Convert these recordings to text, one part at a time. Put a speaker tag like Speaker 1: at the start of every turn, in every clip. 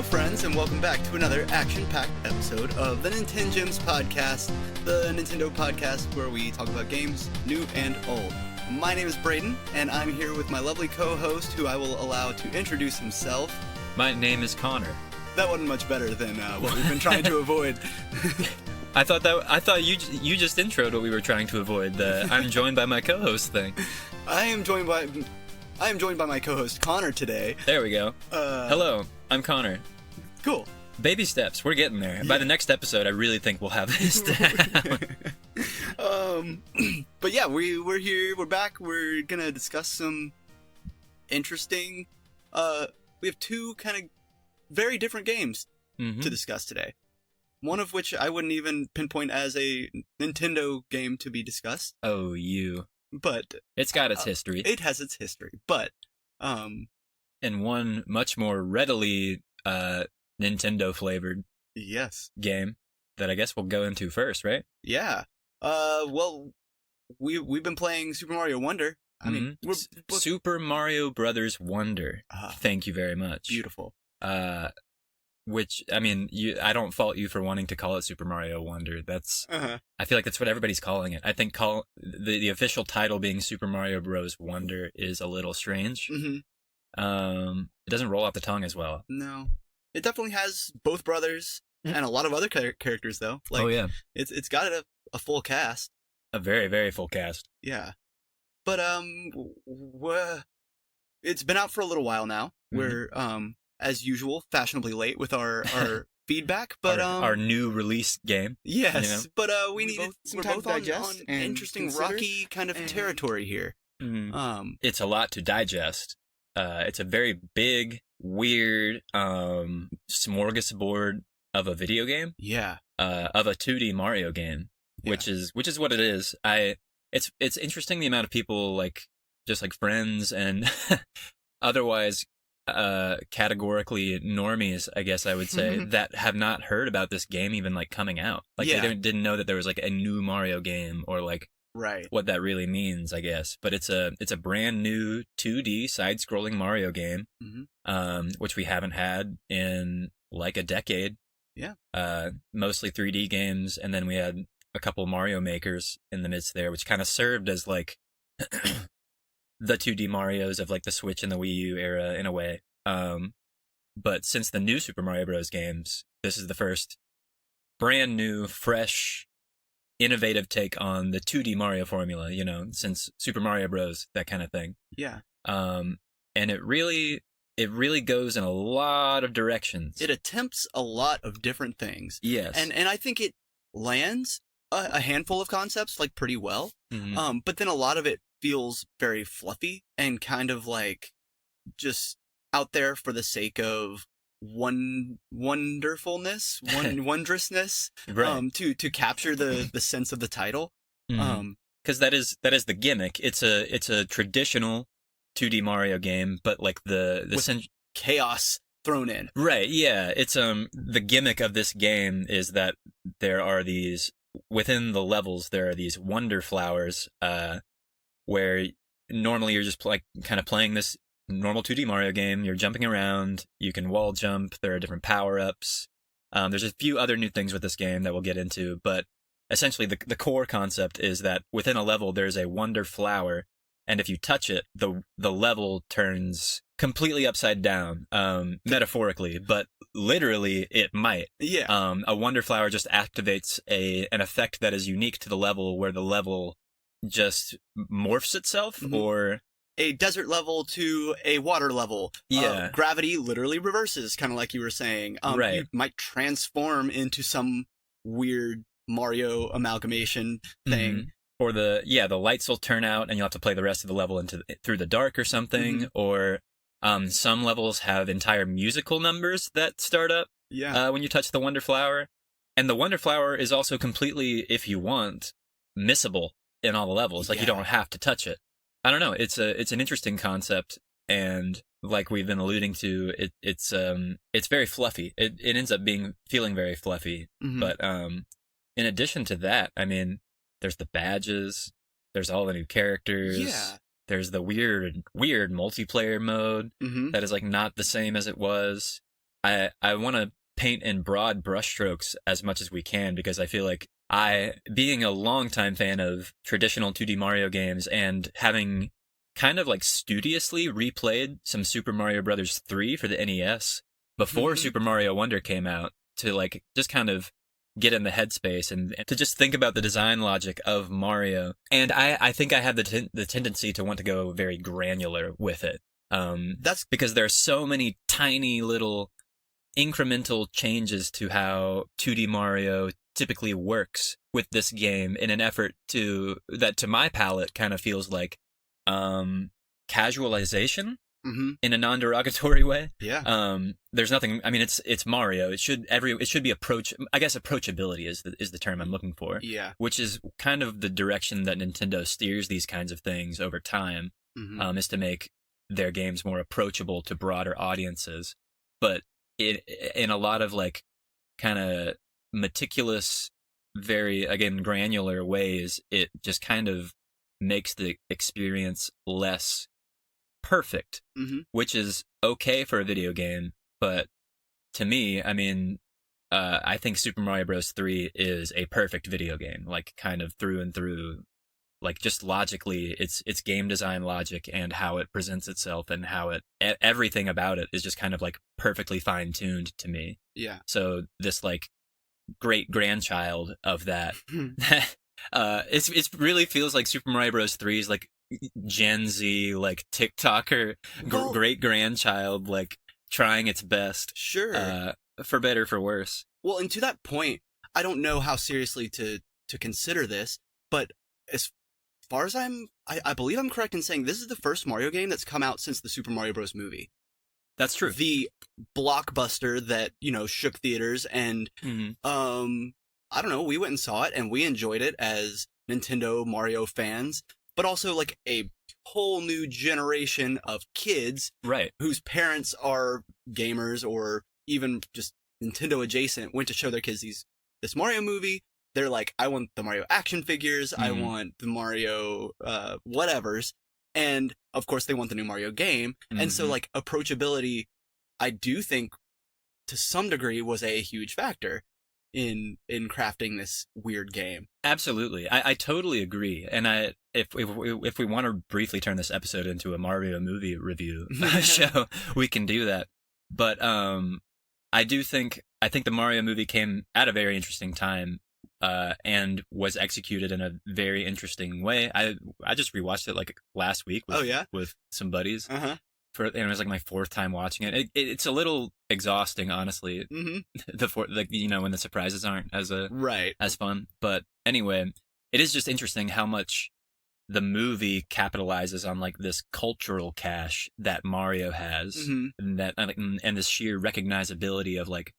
Speaker 1: friends, and welcome back to another action-packed episode of the NintenGems podcast, the Nintendo podcast where we talk about games, new and old. My name is Braydon, and I'm here with my lovely co-host, who I will allow to introduce himself.
Speaker 2: My name is Connor.
Speaker 1: That wasn't much better than what we've been trying to avoid.
Speaker 2: I thought you just introed what we were trying to avoid. The I'm joined by my co-host thing.
Speaker 1: I am joined by my co-host Connor today.
Speaker 2: There we go. Hello, I'm Connor.
Speaker 1: Cool.
Speaker 2: Baby steps. We're getting there. Yeah. By the next episode, I really think we'll have this down.
Speaker 1: But yeah, we're here. We're back. We're gonna discuss some interesting. We have two kind of very different games to discuss today. One of which I wouldn't even pinpoint as a Nintendo game to be discussed.
Speaker 2: Oh, you.
Speaker 1: But
Speaker 2: it's got its history.
Speaker 1: It has its history, but
Speaker 2: and one much more readily Nintendo flavored game that I guess we'll go into first, right?
Speaker 1: Yeah. Well, we've been playing Super Mario Wonder. I mean,
Speaker 2: Super Mario Brothers Wonder. Thank you very much.
Speaker 1: Beautiful.
Speaker 2: Which, I mean, I don't fault you for wanting to call it Super Mario Wonder. That's, I feel like that's what everybody's calling it. I think the official title being Super Mario Bros. Wonder is a little strange. Mm-hmm. It doesn't roll off the tongue as well.
Speaker 1: No. It definitely has both brothers and a lot of other characters, though. Like, oh, yeah. It's got a full cast.
Speaker 2: A very, very full cast.
Speaker 1: Yeah. But, it's been out for a little while now. We're, as usual, fashionably late with our feedback, but
Speaker 2: our new release game.
Speaker 1: Yes, you know? But we needed some time to digest on interesting rocky kind of territory here.
Speaker 2: Mm-hmm. It's a lot to digest. It's a very big, weird smorgasbord of a video game.
Speaker 1: Yeah.
Speaker 2: Of a 2D Mario game, which is what it is. It's interesting the amount of people like friends and otherwise categorically normies, I guess I would say, that have not heard about this game even like coming out. Like they didn't know that there was like a new Mario game or like what that really means, I guess. But it's a brand new 2D side-scrolling Mario game, which we haven't had in like a decade.
Speaker 1: Yeah.
Speaker 2: Mostly 3D games, and then we had a couple Mario makers in the midst there, which kind of served as like the 2D Marios of like the Switch and the Wii U era in a way. But since the new Super Mario Bros. Games, this is the first brand new, fresh, innovative take on the 2D Mario formula, you know, since Super Mario Bros., that kind of thing.
Speaker 1: Yeah.
Speaker 2: And it really goes in a lot of directions.
Speaker 1: It attempts a lot of different things.
Speaker 2: Yes.
Speaker 1: And I think it lands a handful of concepts like pretty well. Mm-hmm. But then a lot of it feels very fluffy and kind of like just out there for the sake of wonderfulness, wondrousness, right. To capture the sense of the title.
Speaker 2: Because that is the gimmick. It's a traditional 2D Mario game, but like the
Speaker 1: chaos thrown in.
Speaker 2: Right, yeah. It's the gimmick of this game is that there are these within the levels there are these wonder flowers where normally you're just like kind of playing this normal 2D Mario game. You're jumping around, you can wall jump, there are different power-ups. There's a few other new things with this game that we'll get into, but essentially the core concept is that within a level there's a wonder flower, and if you touch it, the level turns completely upside down, metaphorically, but literally it might.
Speaker 1: Yeah.
Speaker 2: A wonder flower just activates an effect that is unique to the level, where the level just morphs itself, or
Speaker 1: a desert level to a water level.
Speaker 2: Yeah.
Speaker 1: Gravity literally reverses, kind of like you were saying.
Speaker 2: Right.
Speaker 1: You might transform into some weird Mario amalgamation thing.
Speaker 2: Or the lights will turn out and you'll have to play the rest of the level through the dark or something. Or some levels have entire musical numbers that start up when you touch the Wonder Flower. And the Wonder Flower is also completely, if you want, missable in all the levels. Like you don't have to touch it. I don't know. It's an interesting concept, and like we've been alluding to, it's very fluffy. It ends up feeling very fluffy. But in addition to that, I mean, there's the badges, there's all the new characters, there's the weird multiplayer mode that is like not the same as it was. I want to paint in broad brushstrokes as much as we can, because I feel like being a longtime fan of traditional 2D Mario games and having kind of like studiously replayed some Super Mario Brothers 3 for the NES before Super Mario Wonder came out, to like just kind of get in the headspace and to just think about the design logic of Mario. And I think I have the tendency to want to go very granular with it. That's because there are so many tiny little incremental changes to how 2D Mario typically works with this game, in an effort to my palate kind of feels like casualization in a non-derogatory way.
Speaker 1: Yeah.
Speaker 2: There's nothing. I mean, it's Mario. It should be I guess approachability is the term I'm looking for.
Speaker 1: Yeah.
Speaker 2: Which is kind of the direction that Nintendo steers these kinds of things over time. Is to make their games more approachable to broader audiences. But in a lot of like kind of meticulous, very, again, granular ways, it just kind of makes the experience less perfect, which is okay for a video game. But to me, I mean, I think Super Mario Bros. 3 is a perfect video game, like kind of through and through. Like just logically, it's game design logic and how it presents itself and how everything about it is just kind of like perfectly fine tuned to me.
Speaker 1: Yeah.
Speaker 2: So this like great grandchild of that, it really feels like Super Mario Bros. 3 is like Gen Z, like TikToker, great grandchild, like trying its best.
Speaker 1: Sure.
Speaker 2: For better, for worse.
Speaker 1: Well, and to that point, I don't know how seriously to consider this, but as far as I believe I'm correct in saying this is the first Mario game that's come out since the Super Mario Bros. Movie.
Speaker 2: That's true.
Speaker 1: The blockbuster that, shook theaters, and I don't know, we went and saw it and we enjoyed it as Nintendo Mario fans, but also like a whole new generation of kids,
Speaker 2: right,
Speaker 1: whose parents are gamers or even just Nintendo adjacent, went to show their kids this Mario movie. They're like, I want the Mario action figures, I want the Mario whatevers, and of course they want the new Mario game. And so like approachability, I do think to some degree was a huge factor in crafting this weird game.
Speaker 2: Absolutely. I totally agree. And if we want to briefly turn this episode into a Mario movie review show, we can do that. But I think the Mario movie came at a very interesting time, and was executed in a very interesting way. I just rewatched it like last week with some buddies. And it was like my fourth time watching it. It's a little exhausting, honestly. When the surprises aren't as fun. But anyway, it is just interesting how much the movie capitalizes on like this cultural cache that Mario has, and this sheer recognizability of like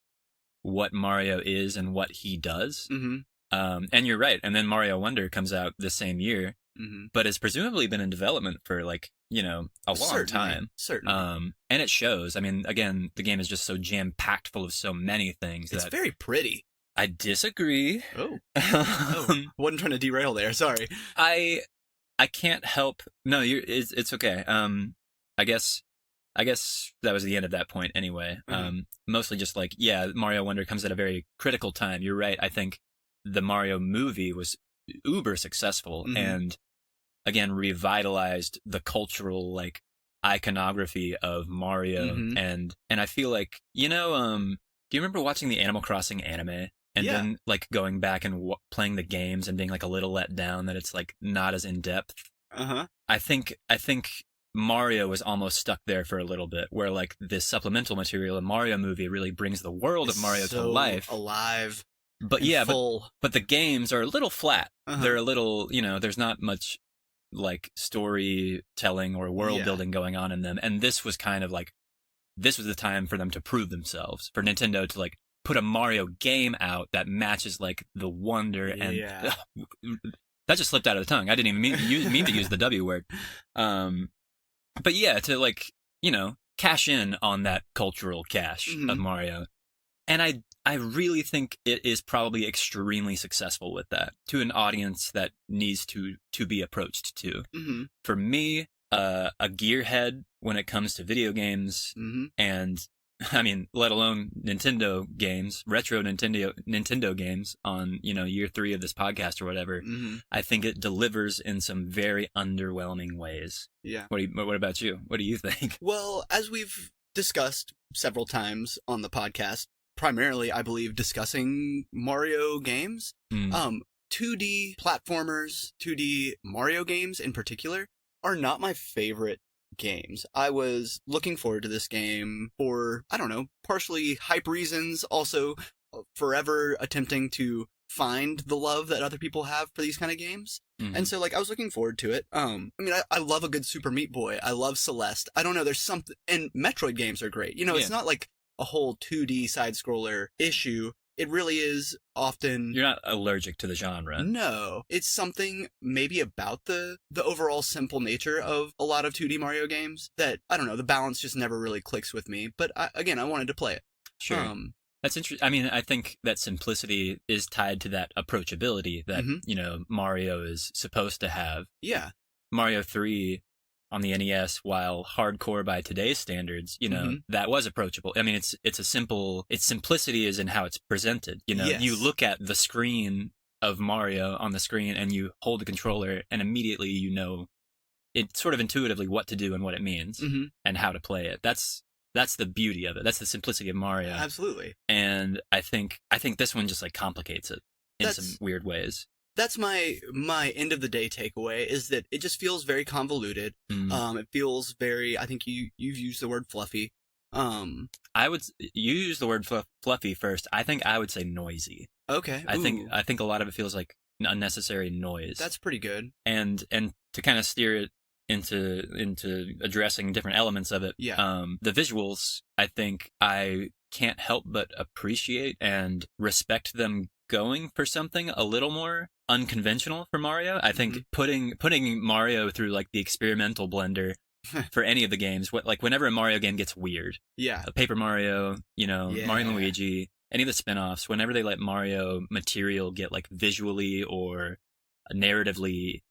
Speaker 2: what Mario is and what he does. And you're right. And then Mario Wonder comes out this same year, but has presumably been in development for like, a long time.
Speaker 1: Certainly.
Speaker 2: And it shows. I mean, again, the game is just so jam-packed full of so many things.
Speaker 1: It's very pretty.
Speaker 2: I disagree.
Speaker 1: Oh. Wasn't trying to derail there. Sorry.
Speaker 2: I can't help. No, it's okay. I guess that was the end of that point anyway. Mostly just like, yeah, Mario Wonder comes at a very critical time. You're right. I think the Mario movie was uber successful and again revitalized the cultural like iconography of Mario, and I feel like, do you remember watching the Animal Crossing anime and then like going back and playing the games and being like a little let down that it's like not as in depth? I think Mario was almost stuck there for a little bit, where like this supplemental material in Mario movie really brings the world of Mario to life,
Speaker 1: alive.
Speaker 2: But but the games are a little flat. They're a little, there's not much like storytelling or world building going on in them. And this was kind of like, this was the time for them to prove themselves, for Nintendo to like put a Mario game out that matches like the wonder and that just slipped out of the tongue. I didn't even mean to use the W word. But yeah, to like, cash in on that cultural cache of Mario. And I really think it is probably extremely successful with that, to an audience that needs to be approached to. For me, a gearhead when it comes to video games and I mean, let alone Nintendo games, retro Nintendo games on, year 3 of this podcast or whatever.
Speaker 1: Mm-hmm.
Speaker 2: I think it delivers in some very underwhelming ways.
Speaker 1: Yeah.
Speaker 2: What about you? What do you think?
Speaker 1: Well, as we've discussed several times on the podcast, primarily, I believe, discussing Mario games, 2D platformers, 2D Mario games in particular, are not my favorite games. I was looking forward to this game for, I don't know, partially hype reasons, also forever attempting to find the love that other people have for these kind of games. Mm-hmm. And so, I was looking forward to it. I love a good Super Meat Boy. I love Celeste. I don't know, there's something, and Metroid games are great. It's not like a whole 2D side-scroller issue. It really is often...
Speaker 2: You're not allergic to the genre.
Speaker 1: No. It's something maybe about the overall simple nature of a lot of 2D Mario games that, I don't know, the balance just never really clicks with me. But, I wanted to play it.
Speaker 2: Sure. That's interesting. I mean, I think that simplicity is tied to that approachability that, Mario is supposed to have.
Speaker 1: Yeah.
Speaker 2: Mario 3... on the NES, while hardcore by today's standards, that was approachable. I mean, its simplicity is in how it's presented.
Speaker 1: Yes.
Speaker 2: You look at the screen of Mario on the screen and you hold the controller and immediately it's sort of intuitively what to do and what it means and how to play it. That's the beauty of it. That's the simplicity of Mario.
Speaker 1: Absolutely.
Speaker 2: And I think this one just complicates it in some weird ways.
Speaker 1: That's my end of the day takeaway, is that it just feels very convoluted. It feels very, I think you've used the word fluffy. You use the word fluffy first. I think I would say noisy. Okay.
Speaker 2: I think a lot of it feels like unnecessary noise.
Speaker 1: That's pretty good.
Speaker 2: And to kind of steer it into addressing different elements of it.
Speaker 1: Yeah.
Speaker 2: The visuals, I think I can't help but appreciate and respect them going for something a little more unconventional for Mario. I think putting Mario through the experimental blender for any of the games, whenever a Mario game gets weird.
Speaker 1: Yeah.
Speaker 2: Paper Mario, Mario and Luigi, any of the spin-offs, whenever they let Mario material get visually or narratively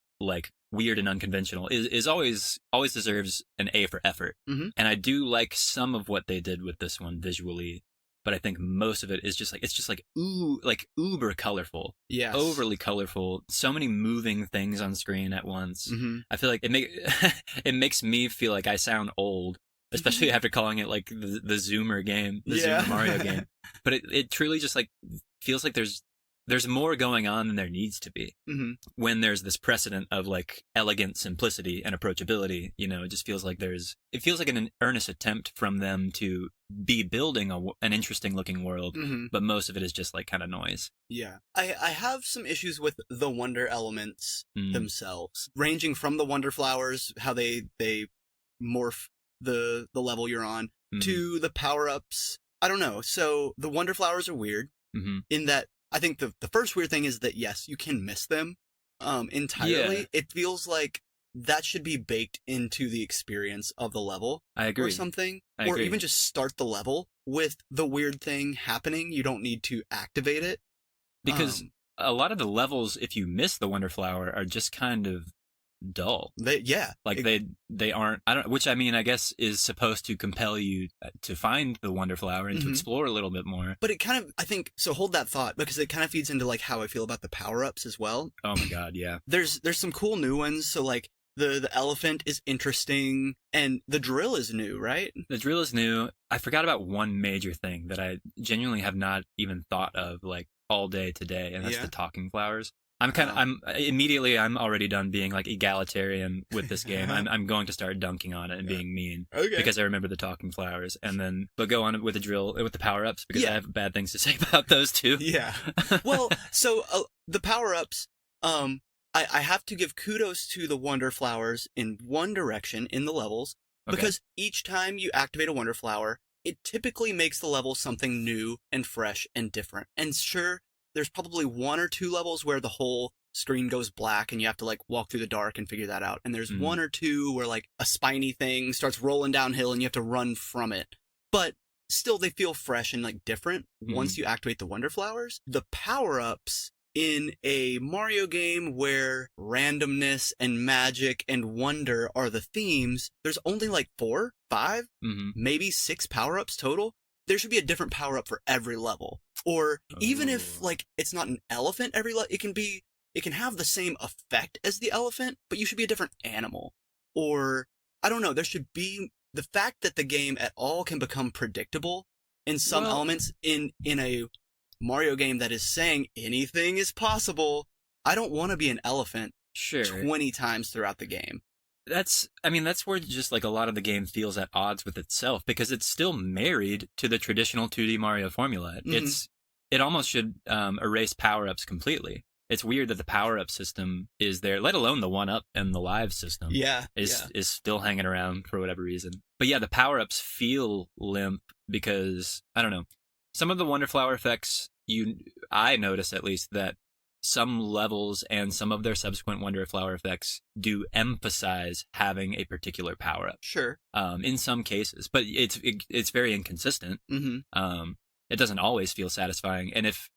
Speaker 2: weird and unconventional, is always deserves an A for effort.
Speaker 1: Mm-hmm.
Speaker 2: And I do like some of what they did with this one visually. But I think most of it is just uber colorful.
Speaker 1: Yes.
Speaker 2: Overly colorful. So many moving things on screen at once.
Speaker 1: Mm-hmm.
Speaker 2: I feel like it makes me feel like I sound old, especially after calling it the Zoomer game, the Zoomer Mario game. But it truly just feels like there's more going on than there needs to be.
Speaker 1: Mm-hmm.
Speaker 2: When there's this precedent of elegant simplicity and approachability. It just feels like an earnest attempt from them to be building an interesting looking world, but most of it is just kind of noise.
Speaker 1: Yeah. I have some issues with the wonder elements themselves, ranging from the wonder flowers, how they morph the level you're on, to the power-ups. I don't know. So the wonder flowers are weird in that I think the first weird thing is that, yes, you can miss them entirely. Yeah. It feels like that should be baked into the experience of the level.
Speaker 2: I agree.
Speaker 1: Or something.
Speaker 2: I agree.
Speaker 1: Even just start the level with the weird thing happening. You don't need to activate it.
Speaker 2: Because a lot of the levels, if you miss the Wonder Flower, are just kind of dull.
Speaker 1: They
Speaker 2: aren't, which I mean, I guess is supposed to compel you to find the Wonder Flower and to explore a little bit more.
Speaker 1: But it kind of, I think, so hold that thought, because it kind of feeds into how I feel about the power-ups as well.
Speaker 2: Oh my god, yeah.
Speaker 1: There's some cool new ones, so the elephant is interesting, and the drill is new, right?
Speaker 2: The drill is new. I forgot about one major thing that I genuinely have not even thought of all day today, and that's the talking flowers. I'm already done being egalitarian with this game. I'm going to start dunking on it and being mean because I remember the talking flowers, but go on with the drill, with the power-ups, because I have bad things to say about those too.
Speaker 1: Yeah. Well, so the power-ups, I have to give kudos to the Wonder Flowers in one direction in the levels, because each time you activate a Wonder Flower, it typically makes the level something new and fresh and different. And sure, there's probably one or two levels where the whole screen goes black and you have to walk through the dark and figure that out. And there's one or two where a spiny thing starts rolling downhill and you have to run from it. But still, they feel fresh and different once you activate the Wonder Flowers. The power-ups in a Mario game where randomness and magic and wonder are the themes, there's only like 4, 5, maybe 6 power-ups total. There should be a different power-up for every level. Or even if like it's not an elephant every level, it can have the same effect as the elephant, but you should be a different animal. Or I don't know, there should be the fact that the game at all can become predictable in some elements in a Mario game that is saying anything is possible. I don't want to be an elephant 20 times throughout the game.
Speaker 2: That's where just like a lot of the game feels at odds with itself, because it's still married to the traditional 2D Mario formula. It almost should erase power-ups completely. It's weird that the power-up system is there, let alone the 1-up and the live system. Is still hanging around for whatever reason. But yeah, the power-ups feel limp because, I don't know, some of the Wonder Flower effects, I notice at least that some levels and some of their subsequent Wonder Flower effects do emphasize having a particular power-up.
Speaker 1: Sure.
Speaker 2: In some cases, but it's very inconsistent. It doesn't always feel satisfying, and if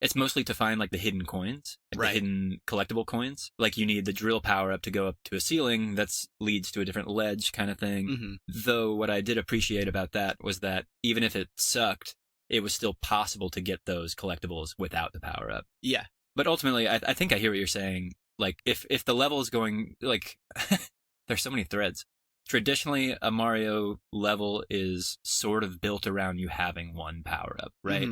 Speaker 2: it's mostly to find like the hidden coins, like the hidden collectible coins. Like you need the drill power up to go up to a ceiling that leads to a different ledge kind of thing. Though what I did appreciate about that was that even if it sucked, it was still possible to get those collectibles without the power up.
Speaker 1: Yeah.
Speaker 2: But ultimately, I think I hear what you're saying. Like if the level is going like, there's so many threads. Traditionally, a Mario level is sort of built around you having one power up, right?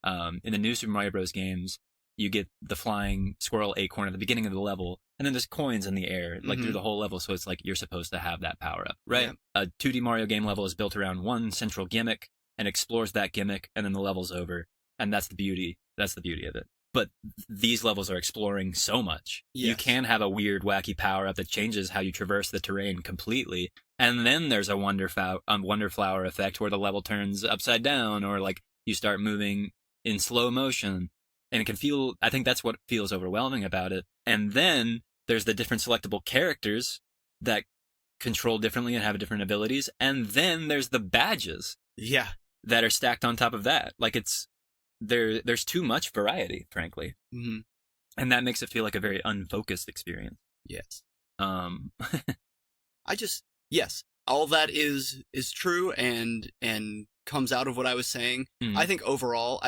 Speaker 2: In the new Super Mario Bros. Games, you get the flying squirrel acorn at the beginning of the level, and then there's coins in the air, like through the whole level, so it's like you're supposed to have that power-up, right? Yeah. A 2D Mario game level is built around one central gimmick, and explores that gimmick, and then the level's over, and that's the beauty of it. But these levels are exploring so much. Yes. You can have a weird, wacky power-up that changes how you traverse the terrain completely, and then there's a Wonder Flower effect where the level turns upside down, or like you start moving in slow motion, and it can feel, I think that's what feels overwhelming about it. And then there's the different selectable characters that control differently and have different abilities, and then there's the badges that are stacked on top of that. Like there's too much variety, frankly, and that makes it feel like a very unfocused experience.
Speaker 1: Yes. Yes, all that is true and comes out of what I was saying. I think overall,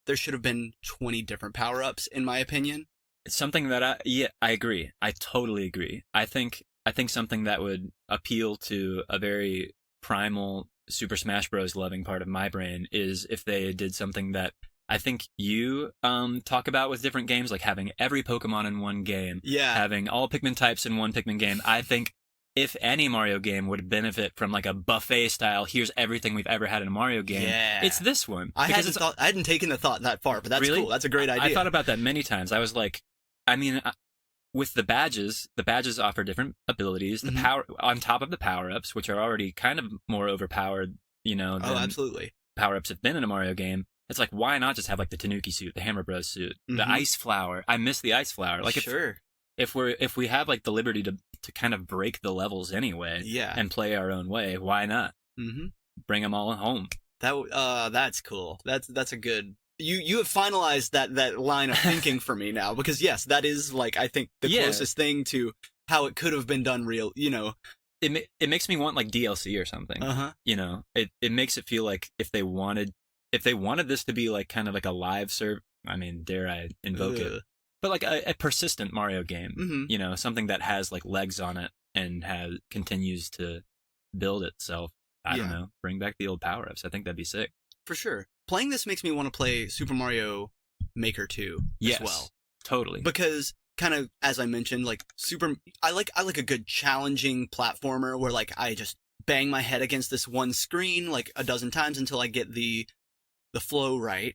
Speaker 1: there should have been 20 different power-ups, in my opinion.
Speaker 2: It's something that I agree. I totally agree. I think something that would appeal to a very primal Super Smash Bros. Loving part of my brain is if they did something that I think you talk about with different games, like having every Pokemon in one game, having all Pikmin types in one Pikmin game. I think if any Mario game would benefit from like a buffet style, here's everything we've ever had in a Mario game, it's this one.
Speaker 1: I hadn't taken the thought that far, but that's really cool. That's a great idea.
Speaker 2: I thought about that many times. I was like, with the badges offer different abilities. The power on top of the power-ups, which are already kind of more overpowered, than
Speaker 1: absolutely.
Speaker 2: Power-ups have been in a Mario game. It's like, why not just have like the Tanuki suit, the Hammer Bros suit, the Ice Flower? I miss the Ice Flower. Like, if we have like the liberty to kind of break the levels anyway, and play our own way, why not? Bring them all home.
Speaker 1: That's cool. That's a good. You have finalized that line of thinking for me now, because yes, that is like I think the closest thing to how it could have been done real.
Speaker 2: It makes me want like DLC or something. It makes it feel like if they wanted this to be like kind of like a live serve. I mean, dare I invoke it? But like a persistent Mario game, something that has like legs on it and continues to build itself. I don't know, bring back the old power-ups. I think that'd be sick. For sure.
Speaker 1: Playing this makes me want to play Super Mario Maker 2 as well.
Speaker 2: Totally.
Speaker 1: Because kind of, as I mentioned, like I like a good challenging platformer where like I just bang my head against this one screen like a dozen times until I get the flow right.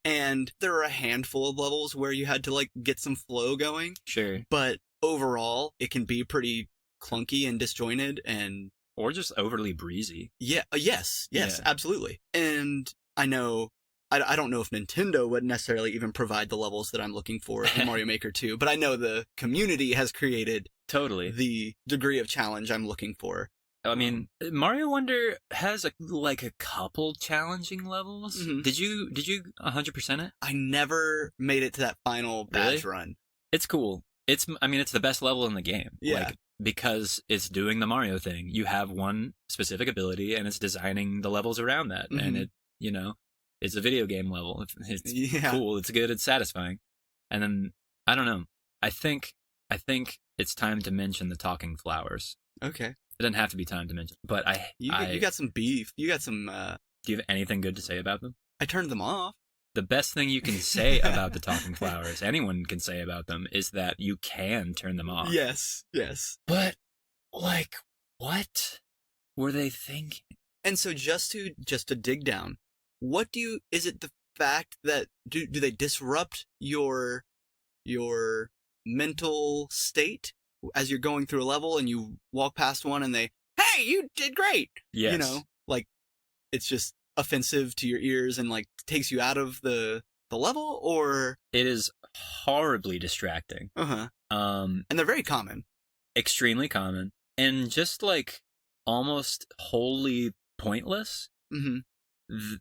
Speaker 1: And there are a handful of levels where you had to like get some flow going.
Speaker 2: Sure.
Speaker 1: But overall, it can be pretty clunky and disjointed and...
Speaker 2: Or just overly breezy.
Speaker 1: Yeah. Yes, absolutely. And I know... I don't know if Nintendo would necessarily even provide the levels that I'm looking for in Mario Maker 2, but I know the community has created
Speaker 2: totally
Speaker 1: the degree of challenge I'm looking for.
Speaker 2: I mean, Mario Wonder has a couple challenging levels. Mm-hmm. Did you 100% it?
Speaker 1: I never made it to that final badge run.
Speaker 2: It's cool. It's the best level in the game.
Speaker 1: Yeah.
Speaker 2: Because it's doing the Mario thing. You have one specific ability, and it's designing the levels around that. Mm-hmm. And it, it's a video game level. It's cool. It's good. It's satisfying. And then I don't know. I think it's time to mention the talking flowers.
Speaker 1: Okay.
Speaker 2: It doesn't have to be time to mention, but
Speaker 1: you got some beef. You got some.
Speaker 2: Do you have anything good to say about them?
Speaker 1: I turned them off.
Speaker 2: The best thing you can say about the talking flowers, anyone can say about them, is that you can turn them off.
Speaker 1: Yes.
Speaker 2: But, what were they thinking?
Speaker 1: And so just to dig down, is it the fact that, do they disrupt your mental state as you're going through a level and you walk past one and they, hey, you did great.
Speaker 2: Yes.
Speaker 1: It's just offensive to your ears and takes you out of the level, or
Speaker 2: it is horribly distracting.
Speaker 1: And they're very common.
Speaker 2: Extremely common. And just almost wholly pointless. Mm-hmm.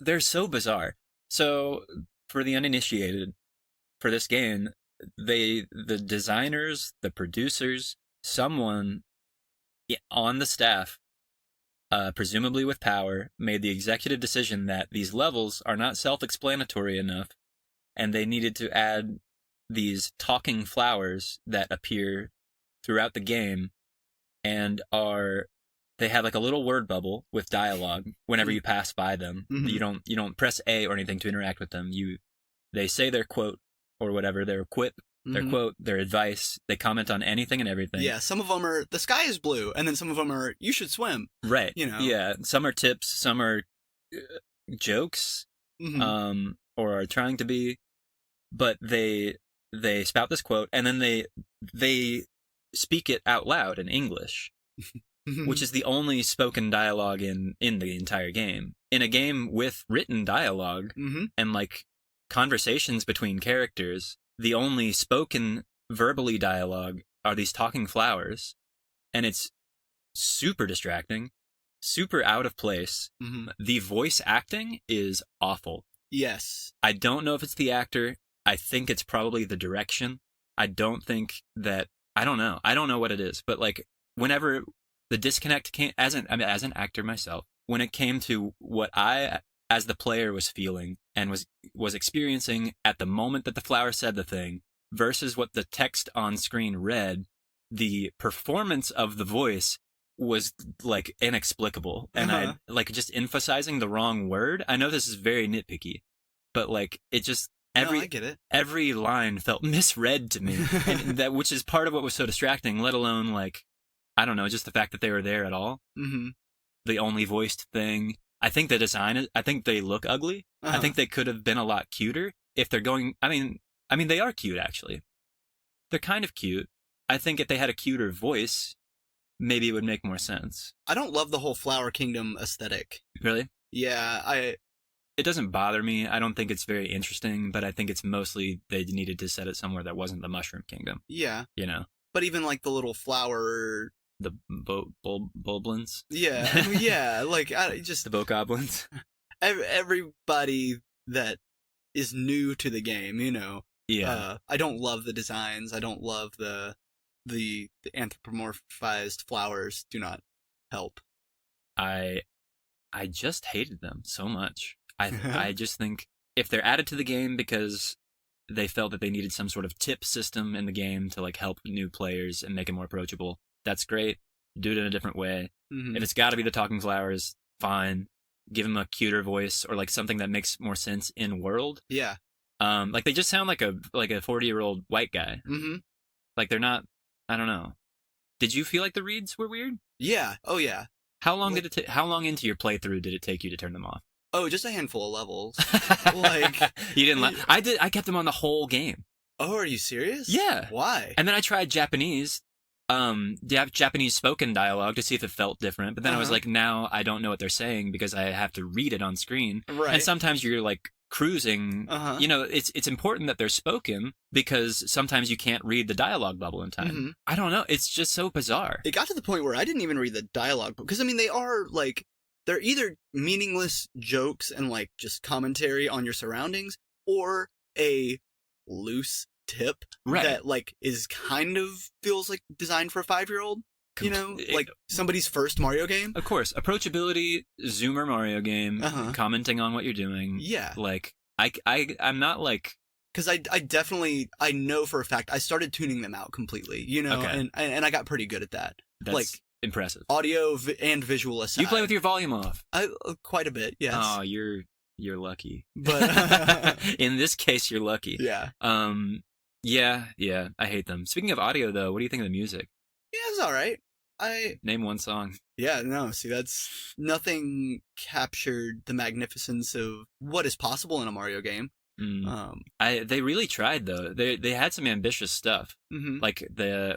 Speaker 2: They're so bizarre. So for the uninitiated, for this game, the designers, the producers, someone on the staff, presumably with power, made the executive decision that these levels are not self-explanatory enough, and they needed to add these talking flowers that appear throughout the game, and they have a little word bubble with dialogue whenever you pass by them. Mm-hmm. You don't press A or anything to interact with them. They say their quote or whatever, their quip, their quote, their advice. They comment on anything and everything.
Speaker 1: Yeah, some of them are, the sky is blue, and then some of them are, you should swim.
Speaker 2: Right. Yeah, some are tips, some are jokes, or are trying to be, but they spout this quote, and then they speak it out loud in English, which is the only spoken dialogue in the entire game. In a game with written dialogue and conversations between characters, the only spoken verbally dialogue are these talking flowers, and it's super distracting, super out of place. Mm-hmm. The voice acting is awful.
Speaker 1: Yes.
Speaker 2: I don't know if it's the actor. I think it's probably the direction. I don't know. I don't know what it is, but whenever the disconnect came, as an actor myself, when it came to what I, as the player, was feeling and was experiencing at the moment that the flower said the thing versus what the text on screen read, the performance of the voice was inexplicable. And I just emphasizing the wrong word. I know this is very nitpicky, but it just,
Speaker 1: I get it.
Speaker 2: Every line felt misread to me, and which is part of what was so distracting, let alone I don't know, just the fact that they were there at all. Mm-hmm. The only voiced thing. I think the design, I think they look ugly. I think they could have been a lot cuter if they're going, I mean, they are cute, actually. They're kind of cute. I think if they had a cuter voice, maybe it would make more sense.
Speaker 1: I don't love the whole Flower Kingdom aesthetic.
Speaker 2: Really?
Speaker 1: Yeah,
Speaker 2: It doesn't bother me. I don't think it's very interesting, but I think it's mostly they needed to set it somewhere that wasn't the Mushroom Kingdom.
Speaker 1: Yeah. But even the little flower...
Speaker 2: The Boblins?
Speaker 1: Yeah. Yeah, just...
Speaker 2: The Bokoblins?
Speaker 1: Everybody that is new to the game,
Speaker 2: Yeah.
Speaker 1: I don't love the designs. I don't love the anthropomorphized flowers. Do not help.
Speaker 2: I just hated them so much. I just think if they're added to the game because they felt that they needed some sort of tip system in the game to help new players and make it more approachable, that's great. Do it in a different way. Mm-hmm. If it's got to be the talking flowers, fine. Give them a cuter voice or something that makes more sense in world.
Speaker 1: Yeah.
Speaker 2: They just sound like a 40-year-old white guy. Mm-hmm. They're not. I don't know. Did you feel like the reads were weird?
Speaker 1: Yeah. Oh yeah.
Speaker 2: How long How long into your playthrough did it take you to turn them off?
Speaker 1: Oh, just a handful of levels.
Speaker 2: You didn't. I did. I kept them on the whole game.
Speaker 1: Oh, are you serious?
Speaker 2: Yeah.
Speaker 1: Why?
Speaker 2: And then I tried Japanese. Japanese spoken dialogue to see if it felt different. But then I was now I don't know what they're saying because I have to read it on screen.
Speaker 1: Right.
Speaker 2: And sometimes you're cruising, you know, it's important that they're spoken because sometimes you can't read the dialogue bubble in time. Mm-hmm. I don't know. It's just so bizarre.
Speaker 1: It got to the point where I didn't even read the dialogue because, I mean, they are, like, they're either meaningless jokes and, like, just commentary on your surroundings or a loose tip that, like, is kind of feels like designed for a 5-year-old. You know, like somebody's first Mario game.
Speaker 2: Of course, approachability, Zoomer Mario game, commenting on what you're doing.
Speaker 1: Yeah,
Speaker 2: like I'm not like
Speaker 1: because I definitely I know for a fact I started tuning them out completely. You know, and I got pretty good at that.
Speaker 2: That's like impressive.
Speaker 1: Audio and visual aside,
Speaker 2: you play with your volume off.
Speaker 1: Quite a bit. Yes.
Speaker 2: Oh, you're lucky. But in this case, you're lucky.
Speaker 1: Yeah.
Speaker 2: Yeah. I hate them. Speaking of audio, though, what do you think of the music?
Speaker 1: Yeah, it's all right.
Speaker 2: Name one song.
Speaker 1: Yeah, no, see, that's nothing captured the magnificence of what is possible in a Mario game.
Speaker 2: They really tried though. They had some ambitious stuff. Mm-hmm. Like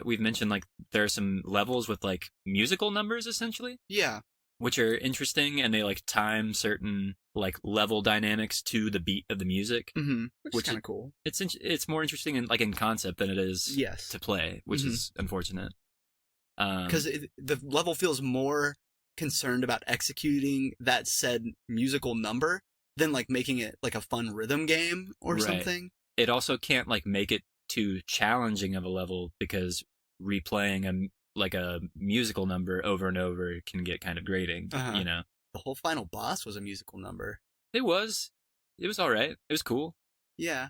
Speaker 2: we've mentioned, like there are some levels with like musical numbers essentially.
Speaker 1: Yeah,
Speaker 2: which are interesting, and they like time certain like level dynamics to the beat of the music,
Speaker 1: which is kind of cool.
Speaker 2: It's more interesting in concept than it is to play, which is unfortunate.
Speaker 1: Because the level feels more concerned about executing that said musical number than like making it like a fun rhythm game or something.
Speaker 2: It also can't like make it too challenging of a level because replaying a musical number over and over can get kind of grating. You know,
Speaker 1: the whole final boss was a musical number.
Speaker 2: It was all right. It was cool.
Speaker 1: Yeah,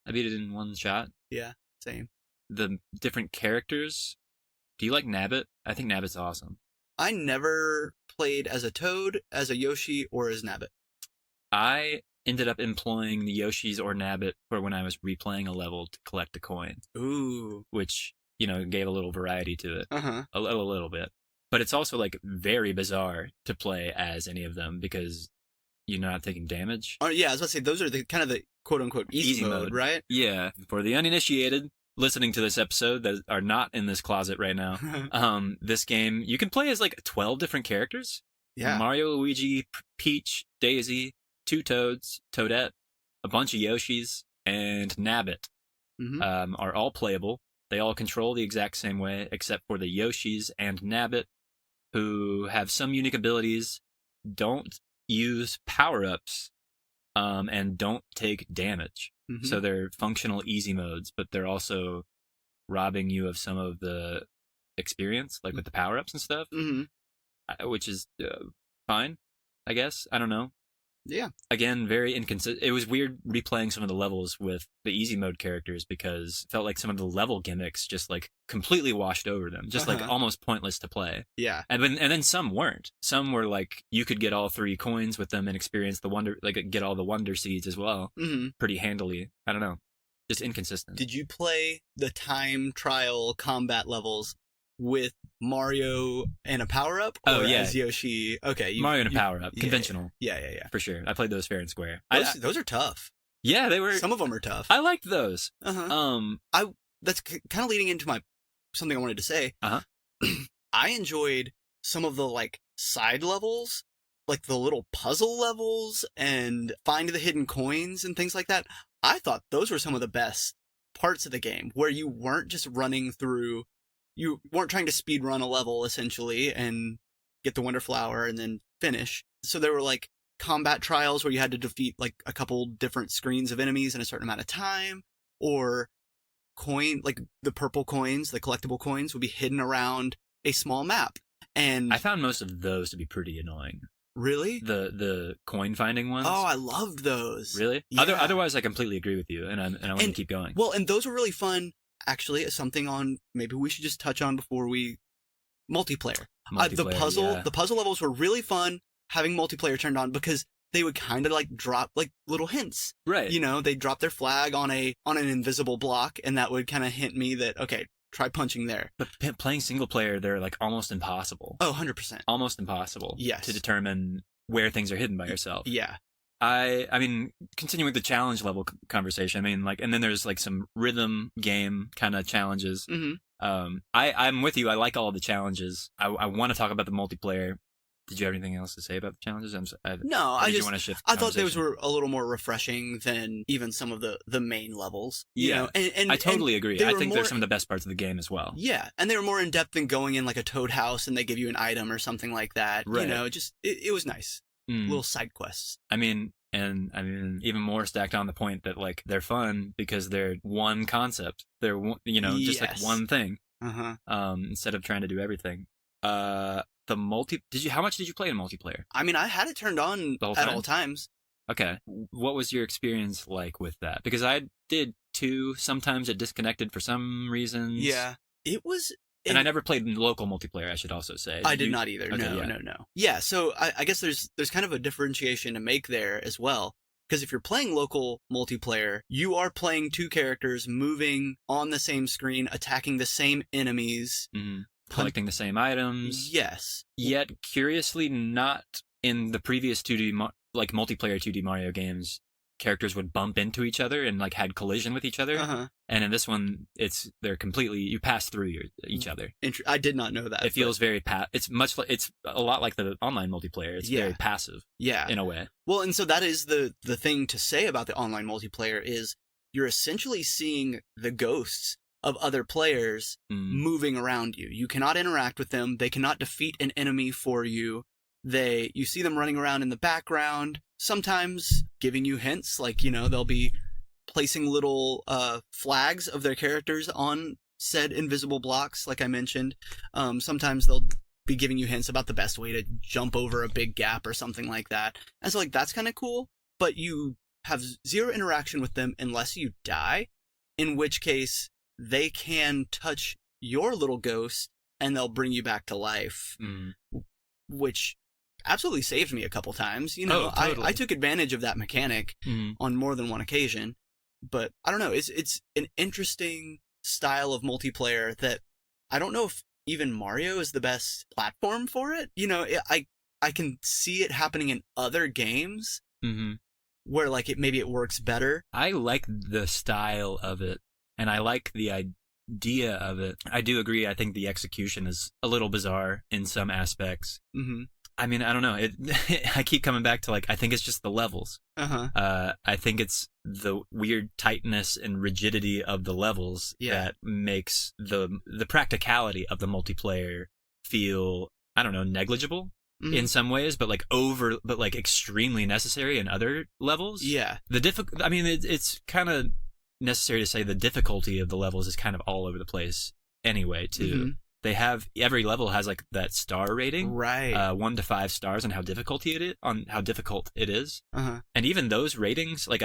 Speaker 2: I beat it in one shot.
Speaker 1: Yeah, same.
Speaker 2: The different characters. Do you like Nabbit? I think Nabbit's awesome.
Speaker 1: I never played as a Toad, as a Yoshi, or as Nabbit.
Speaker 2: I ended up employing the Yoshis or Nabbit for when I was replaying a level to collect the coin.
Speaker 1: Ooh.
Speaker 2: Which, you know, gave a little variety to it. A little bit. But it's also, like, very bizarre to play as any of them because you're not taking damage.
Speaker 1: Yeah, I was about to say, those are the kind of the quote-unquote easy mode, right?
Speaker 2: Yeah. For the uninitiated listening to this episode that are not in this closet right now, this game, you can play as like 12 different characters.
Speaker 1: Yeah.
Speaker 2: Mario, Luigi, Peach, Daisy, 2 Toads, Toadette, a bunch of Yoshis, and Nabbit are all playable. They all control the exact same way, except for the Yoshis and Nabbit, who have some unique abilities, don't use power-ups, and don't take damage. So they're functional easy modes, but they're also robbing you of some of the experience, like with the power-ups and stuff, which is fine, I guess. I don't know.
Speaker 1: Yeah.
Speaker 2: Again, very inconsistent. It was weird replaying some of the levels with the easy mode characters because it felt like some of the level gimmicks just like completely washed over them, just like almost pointless to play.
Speaker 1: Yeah.
Speaker 2: And then some weren't. Some were like you could get all 3 coins with them and experience the wonder, like get all the wonder seeds as well, pretty handily. I don't know, just inconsistent.
Speaker 1: Did you play the time trial combat levels with Mario and a power-up?
Speaker 2: Oh, yeah.
Speaker 1: As Yoshi? Okay.
Speaker 2: Mario and a power-up. Conventional.
Speaker 1: Yeah.
Speaker 2: For sure. I played those fair and square.
Speaker 1: Those are tough.
Speaker 2: Yeah, they were.
Speaker 1: Some of them are tough.
Speaker 2: I liked those.
Speaker 1: That's kind of leading into something I wanted to say. I enjoyed some of the, like, side levels, like the little puzzle levels and find the hidden coins and things like that. I thought those were some of the best parts of the game, where you weren't just running through. You weren't trying to speed run a level, essentially, and get the Wonder Flower and then finish. So there were, like, combat trials where you had to defeat, like, a couple different screens of enemies in a certain amount of time, or like, the purple coins, the collectible coins, would be hidden around a small map. And
Speaker 2: I found most of those to be pretty annoying.
Speaker 1: Really?
Speaker 2: The coin finding ones?
Speaker 1: Oh, I loved those.
Speaker 2: Really?
Speaker 1: Yeah.
Speaker 2: Otherwise, I completely agree with you, and I want to keep going.
Speaker 1: Well, and those were really fun. Actually, as something on maybe we should just touch on before we multiplayer. The puzzle levels were really fun having multiplayer turned on because they would kind of like drop like little hints.
Speaker 2: Right.
Speaker 1: You know, they'd drop their flag on an invisible block, and that would kind of hint me that okay, try punching there.
Speaker 2: But playing single player, they're like almost impossible.
Speaker 1: Oh, 100%.
Speaker 2: Almost impossible.
Speaker 1: Yes.
Speaker 2: To determine where things are hidden by yourself.
Speaker 1: Yeah.
Speaker 2: I mean, continuing the challenge level conversation, I mean, like, and then there's like some rhythm game kind of challenges. I'm with you. I like all the challenges. I want to talk about the multiplayer Did you have anything else to say about the challenges?
Speaker 1: No, I
Speaker 2: just want to shift.
Speaker 1: I thought those were a little more refreshing than even some of the main levels. You know?
Speaker 2: And I totally agree. I think they're some of the best parts of the game as well.
Speaker 1: Yeah, and they were more in depth than going in like a Toad house and they give you an item or something like that. Right. You know, just it was nice. Little side quests.
Speaker 2: I mean, even more stacked on the point that like they're fun because they're one concept. They're just like one thing. Instead of trying to do everything. How much did you play in multiplayer?
Speaker 1: I mean, I had it turned on at all times.
Speaker 2: Okay. What was your experience like with that? Because I did too. Sometimes it disconnected for some reasons.
Speaker 1: Yeah. It was...
Speaker 2: And I never played in local multiplayer, I should also say.
Speaker 1: I did not either. Okay, no. Yeah, so I guess there's kind of a differentiation to make there as well. Because if you're playing local multiplayer, you are playing two characters moving on the same screen, attacking the same enemies.
Speaker 2: Collecting the same items.
Speaker 1: Yes.
Speaker 2: Yet, curiously, not in the previous 2D, multiplayer 2D Mario games, characters would bump into each other and, like, had collision with each other. And in this one, you pass through each other.
Speaker 1: I did not know that.
Speaker 2: It feels very, it's a lot like the online multiplayer. It's very passive. Yeah. In a way.
Speaker 1: Well, and so that is the thing to say about the online multiplayer is you're essentially seeing the ghosts of other players moving around you. You cannot interact with them. They cannot defeat an enemy for you. You see them running around in the background, sometimes giving you hints, like, they'll be placing little flags of their characters on said invisible blocks, like I mentioned. Sometimes they'll be giving you hints about the best way to jump over a big gap or something like that. And so, like, that's kind of cool, but you have zero interaction with them unless you die, in which case they can touch your little ghost and they'll bring you back to life, which absolutely saved me a couple times. Totally. I took advantage of that mechanic on more than one occasion, but I don't know. It's an interesting style of multiplayer that I don't know if even Mario is the best platform for it. I can see it happening in other games where like maybe it works better.
Speaker 2: I like the style of it. And I like the idea of it. I do agree. I think the execution is a little bizarre in some aspects. I mean, I don't know. I keep coming back to, like, I think it's just the levels. I think it's the weird tightness and rigidity of the levels that makes the practicality of the multiplayer feel, I don't know, negligible in some ways, but extremely necessary in other levels. Yeah. It's kind of necessary to say the difficulty of the levels is kind of all over the place anyway too. They have, every level has like that star rating, right? 1 to 5 stars on how difficult it is. And even those ratings, like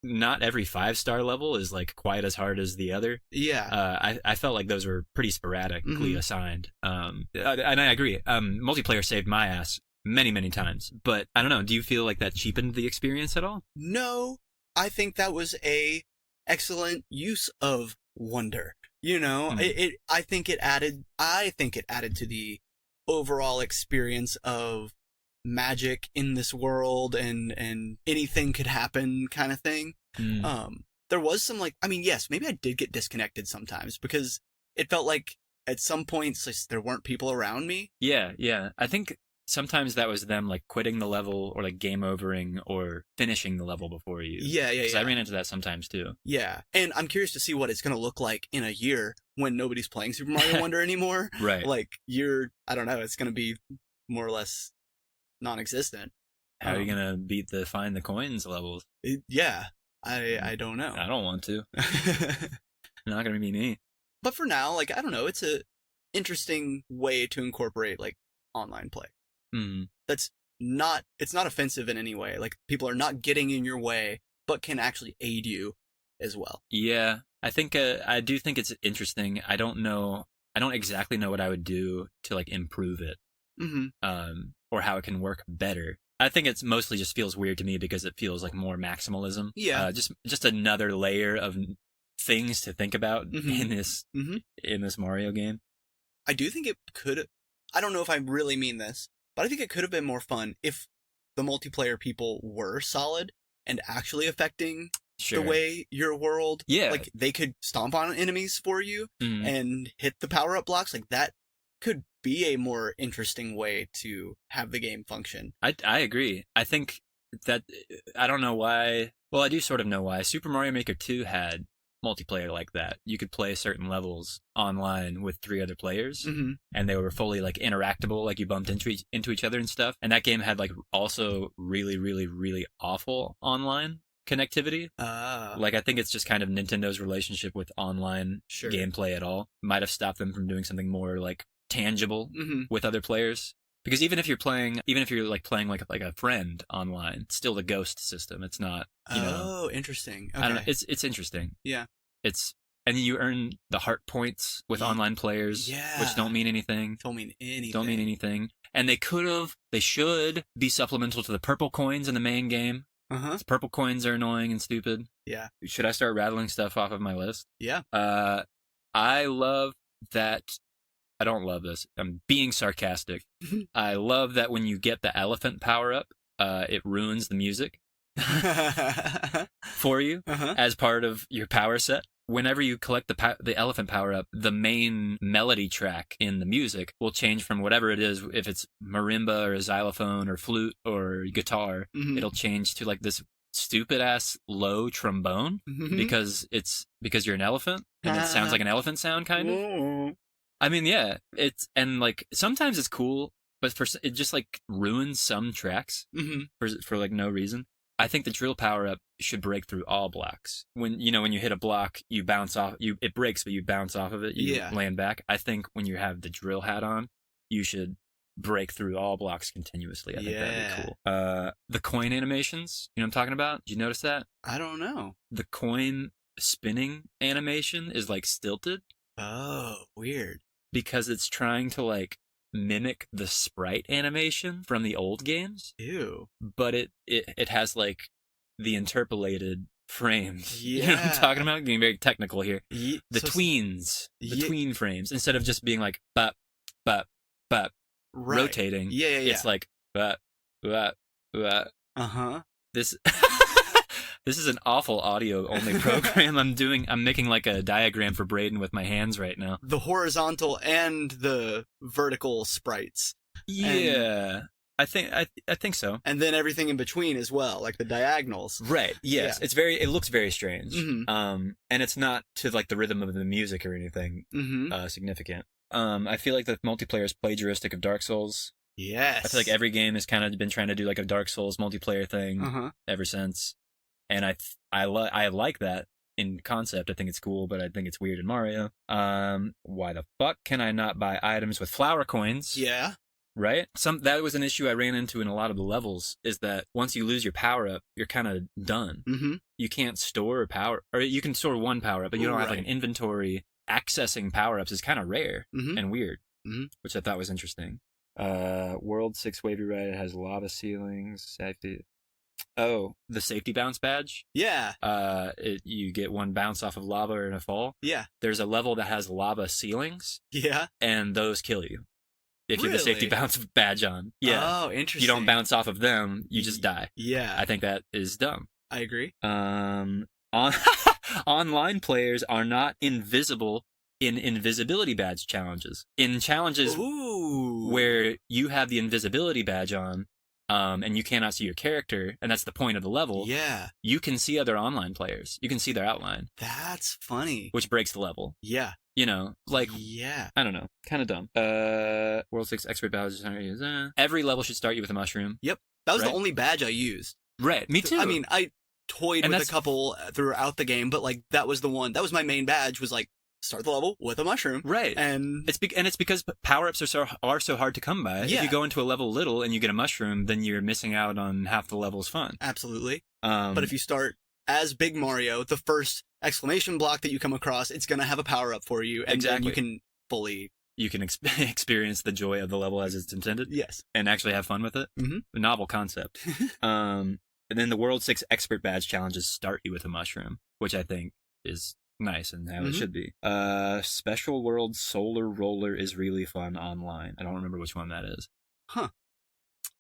Speaker 2: not every 5-star level is like quite as hard as the other. Yeah. I felt like those were pretty sporadically assigned. And I agree. Multiplayer saved my ass many times, but I don't know. Do you feel like that cheapened the experience at all?
Speaker 1: No, I think that was a excellent use of wonder. I think it added to the overall experience of magic in this world and anything could happen kind of thing. There was some yes, maybe I did get disconnected sometimes because it felt like at some points there weren't people around me.
Speaker 2: Yeah. I think sometimes that was them like quitting the level or like game overing or finishing the level before you. Yeah. I ran into that sometimes too.
Speaker 1: Yeah. And I'm curious to see what it's going to look like in a year when nobody's playing Super Mario Wonder anymore. Right. Like I don't know, it's going to be more or less non-existent.
Speaker 2: How are you going to beat the find the coins levels?
Speaker 1: I don't know.
Speaker 2: I don't want to. Not going to be me.
Speaker 1: But for now, I don't know, it's a interesting way to incorporate online play. It's not offensive in any way. Like, people are not getting in your way, but can actually aid you as well.
Speaker 2: Yeah, I think I do think it's interesting. I don't exactly know what I would do to improve it, or how it can work better. I think it's mostly just feels weird to me because it feels like more maximalism. Yeah, just another layer of things to think about in this Mario game.
Speaker 1: I do think it could. I don't know if I really mean this, but I think it could have been more fun if the multiplayer people were solid and actually affecting the way your world. Yeah, they could stomp on enemies for you and hit the power-up blocks. That could be a more interesting way to have the game function.
Speaker 2: I agree. I think that, I don't know why. Well, I do sort of know why. Super Mario Maker 2 had multiplayer like that. You could play certain levels online with 3 other players, and they were fully like interactable, like you bumped into each other and stuff. And that game had like also really, really, really awful online connectivity. Like, I think it's just kind of Nintendo's relationship with online gameplay at all might have stopped them from doing something more like tangible with other players. Because even if you're like playing like a friend online, it's still the ghost system. It's not, you know.
Speaker 1: Oh, interesting. Okay.
Speaker 2: I don't know. It's interesting.
Speaker 1: Yeah.
Speaker 2: And you earn the heart points with online players, which don't mean anything.
Speaker 1: Don't mean anything.
Speaker 2: And they should be supplemental to the purple coins in the main game. The purple coins are annoying and stupid.
Speaker 1: Yeah.
Speaker 2: Should I start rattling stuff off of my list?
Speaker 1: Yeah.
Speaker 2: I love that. I don't love this. I'm being sarcastic. I love that when you get the elephant power up, it ruins the music for you as part of your power set. Whenever you collect the elephant power up, the main melody track in the music will change from whatever it is. If it's marimba or a xylophone or flute or guitar, it'll change to like this stupid ass low trombone because you're an elephant and it sounds like an elephant sound kind of. I mean, yeah, and like sometimes it's cool, but it just like ruins some tracks for like no reason. I think the drill power up should break through all blocks. When you hit a block, you bounce off. It breaks, but you bounce off of it. You land back. I think when you have the drill hat on, you should break through all blocks continuously. I think that'd be cool. The coin animations, you know what I'm talking about? Did you notice that?
Speaker 1: I don't know.
Speaker 2: The coin spinning animation is like stilted.
Speaker 1: Oh, weird.
Speaker 2: Because it's trying to like mimic the sprite animation from the old games.
Speaker 1: Ew.
Speaker 2: But it has like the interpolated frames. You know what I'm talking about? Getting very technical here. The tween frames. Instead of just being like bop, bop, bop, rotating. It's like bop, bop, bop. This This is an awful audio-only program. I'm making like a diagram for Braydon with my hands right now.
Speaker 1: The horizontal and the vertical sprites.
Speaker 2: Yeah. I think so.
Speaker 1: And then everything in between as well, like the diagonals.
Speaker 2: Right. Yes. Yeah. It looks very strange. And it's not to like the rhythm of the music or anything significant. I feel like the multiplayer is plagiaristic of Dark Souls.
Speaker 1: Yes.
Speaker 2: I feel like every game has kind of been trying to do like a Dark Souls multiplayer thing ever since. And I like that in concept. I think it's cool, but I think it's weird in Mario. Why the fuck can I not buy items with flower coins?
Speaker 1: Yeah.
Speaker 2: Right? That was an issue I ran into in a lot of the levels, is that once you lose your power up, you're kind of done. You can't store power, or you can store one power up, but you don't have like an inventory. Accessing power ups is kind of rare and weird, which I thought was interesting. World 6 Wavy Ride has lava ceilings, safety. Oh, the safety bounce badge?
Speaker 1: Yeah.
Speaker 2: You get one bounce off of lava in a fall.
Speaker 1: Yeah.
Speaker 2: There's a level that has lava ceilings.
Speaker 1: Yeah.
Speaker 2: And those kill you. If you have the safety bounce badge on. Yeah.
Speaker 1: Oh, interesting.
Speaker 2: You don't bounce off of them, you just die.
Speaker 1: Yeah.
Speaker 2: I think that is dumb.
Speaker 1: I agree.
Speaker 2: Online players are not invisible in invisibility badge challenges. In challenges where you have the invisibility badge on, and you cannot see your character, and that's the point of the level.
Speaker 1: Yeah. You
Speaker 2: can see other online players. You can see their outline.
Speaker 1: That's funny.
Speaker 2: Which breaks the level.
Speaker 1: Yeah.
Speaker 2: You know, like, I don't know, kind of dumb. World 6 expert badges. Every level should start you with a mushroom.
Speaker 1: Yep. That was the only badge I used.
Speaker 2: Right. Me too.
Speaker 1: I mean, I toyed with a couple throughout the game, but like that was the one. That was my main badge. Was like start the level with a mushroom. Right. And
Speaker 2: it's because power-ups are so hard to come by.
Speaker 1: Yeah.
Speaker 2: If you go into a level little and you get a mushroom, then you're missing out on half the level's fun.
Speaker 1: Absolutely. But if you start as Big Mario, the first exclamation block that you come across, it's going to have a power-up for you. And then you can fully...
Speaker 2: You can experience the joy of the level as it's intended.
Speaker 1: Yes.
Speaker 2: And actually have fun with it. A novel concept. And then the World 6 Expert Badge challenges start you with a mushroom, which I think is nice and how it should be. Special World Solar Roller is really fun online. I don't remember which one that is.
Speaker 1: Huh.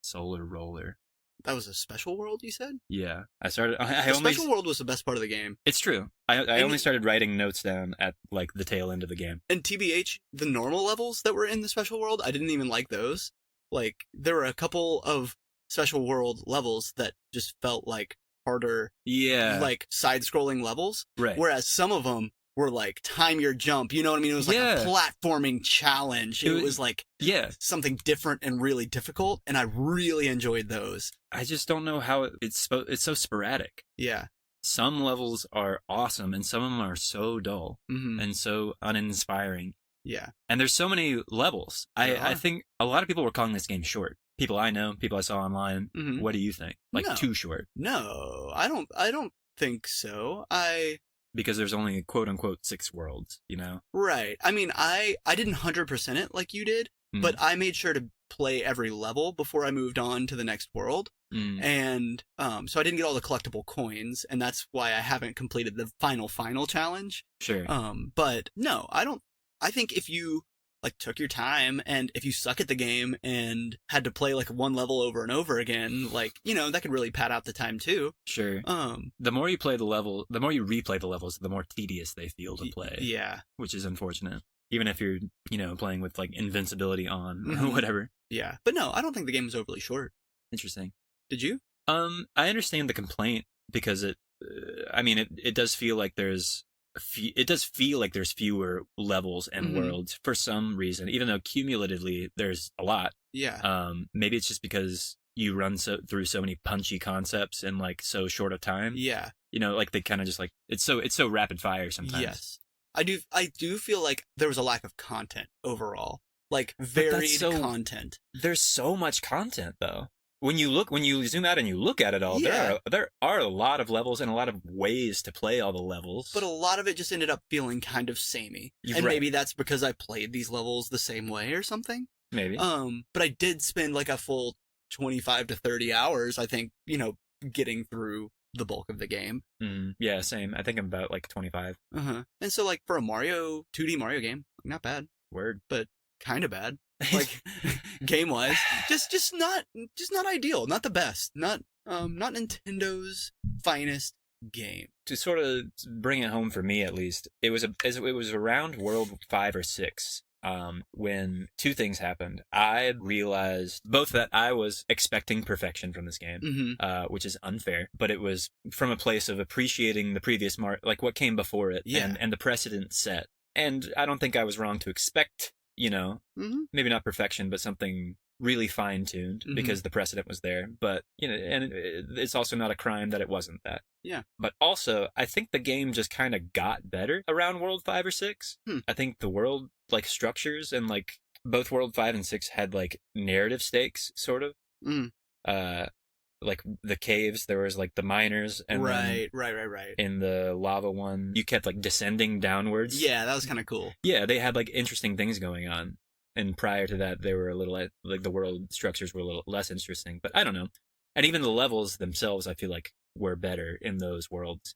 Speaker 2: Solar Roller.
Speaker 1: That was a special world, you said?
Speaker 2: Yeah.
Speaker 1: Special world was the best part of the game.
Speaker 2: It's true. I only started writing notes down at, like, the tail end of the game.
Speaker 1: And TBH, the normal levels that were in the special world, I didn't even like those. Like, there were a couple of special world levels that just felt like harder, like, side-scrolling levels.
Speaker 2: Right.
Speaker 1: Whereas some of them were like, time your jump, you know what I mean? It was like a platforming challenge. It was like something different and really difficult, and I really enjoyed those.
Speaker 2: I just don't know how it's so sporadic.
Speaker 1: Yeah.
Speaker 2: Some levels are awesome, and some of them are so dull and so uninspiring.
Speaker 1: Yeah.
Speaker 2: And there's so many levels. I think a lot of people were calling this game short. People I know, people I saw online. What do you think? Like, too short?
Speaker 1: No, I don't think so.
Speaker 2: Because there's only quote-unquote 6 worlds, you know?
Speaker 1: Right. I mean, I didn't 100% it like you did, but I made sure to play every level before I moved on to the next world. And so I didn't get all the collectible coins, and that's why I haven't completed the final challenge.
Speaker 2: Sure.
Speaker 1: But no, I think if you like took your time, and if you suck at the game and had to play like one level over and over again, like, you know, that could really pad out the time too.
Speaker 2: Sure. The more you play the level, the more you replay the levels, the more tedious they feel to play.
Speaker 1: Yeah.
Speaker 2: Which is unfortunate. Even if you're, you know, playing with like invincibility on or whatever.
Speaker 1: Yeah. But no, I don't think the game was overly short.
Speaker 2: Interesting.
Speaker 1: Did you?
Speaker 2: I understand the complaint because it does feel like there's fewer levels and worlds for some reason, even though cumulatively there's a lot.
Speaker 1: Yeah.
Speaker 2: Maybe it's just because you run through so many punchy concepts in like so short of time.
Speaker 1: Yeah.
Speaker 2: You know, like they kind of just like it's so rapid fire sometimes.
Speaker 1: Yes. I do feel like there was a lack of content overall. Like varied content.
Speaker 2: There's so much content though. When you zoom out and you look at it all, there are a lot of levels and a lot of ways to play all the levels.
Speaker 1: But a lot of it just ended up feeling kind of samey. Maybe that's because I played these levels the same way or something.
Speaker 2: Maybe.
Speaker 1: But I did spend like a full 25 to 30 hours, I think, you know, getting through the bulk of the game.
Speaker 2: Yeah, same. I think I'm about like 25.
Speaker 1: And so like for a 2D Mario game, not bad.
Speaker 2: Word.
Speaker 1: But kind of bad. Like game wise, just not ideal, not the best, not Nintendo's finest game.
Speaker 2: To sort of bring it home for me, at least, it was around World 5 or 6 when two things happened. I realized both that I was expecting perfection from this game, which is unfair, but it was from a place of appreciating the previous like what came before it, and the precedent set. And I don't think I was wrong to expect, you know, maybe not perfection, but something really fine-tuned because the precedent was there. But, you know, and it's also not a crime that it wasn't that.
Speaker 1: Yeah.
Speaker 2: But also, I think the game just kind of got better around World 5 or 6. I think the world, like, structures and, like, both World 5 and 6 had, like, narrative stakes, sort of. Like, the caves, there was, like, the miners. And
Speaker 1: right.
Speaker 2: In the lava one, you kept, like, descending downwards.
Speaker 1: Yeah, that was kind of cool.
Speaker 2: Yeah, they had, like, interesting things going on. And prior to that, they were a little, like, the world structures were a little less interesting. But I don't know. And even the levels themselves, I feel like, were better in those worlds.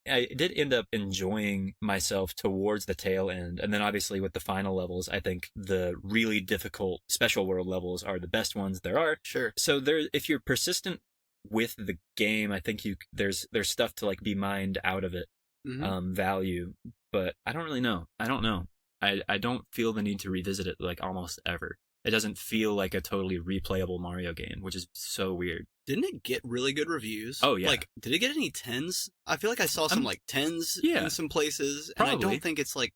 Speaker 2: I did end up enjoying myself towards the tail end. And then obviously with the final levels, I think the really difficult special world levels are the best ones there are.
Speaker 1: Sure.
Speaker 2: So if you're persistent with the game, I think there's stuff to like be mined out of it, value. But I don't really know. I don't know. I don't feel the need to revisit it like almost ever. It doesn't feel like a totally replayable Mario game, which is so weird.
Speaker 1: Didn't it get really good reviews?
Speaker 2: Oh, yeah.
Speaker 1: Like, did it get any 10s? I feel like I saw some, like, 10s in some places, and I don't think it's, like,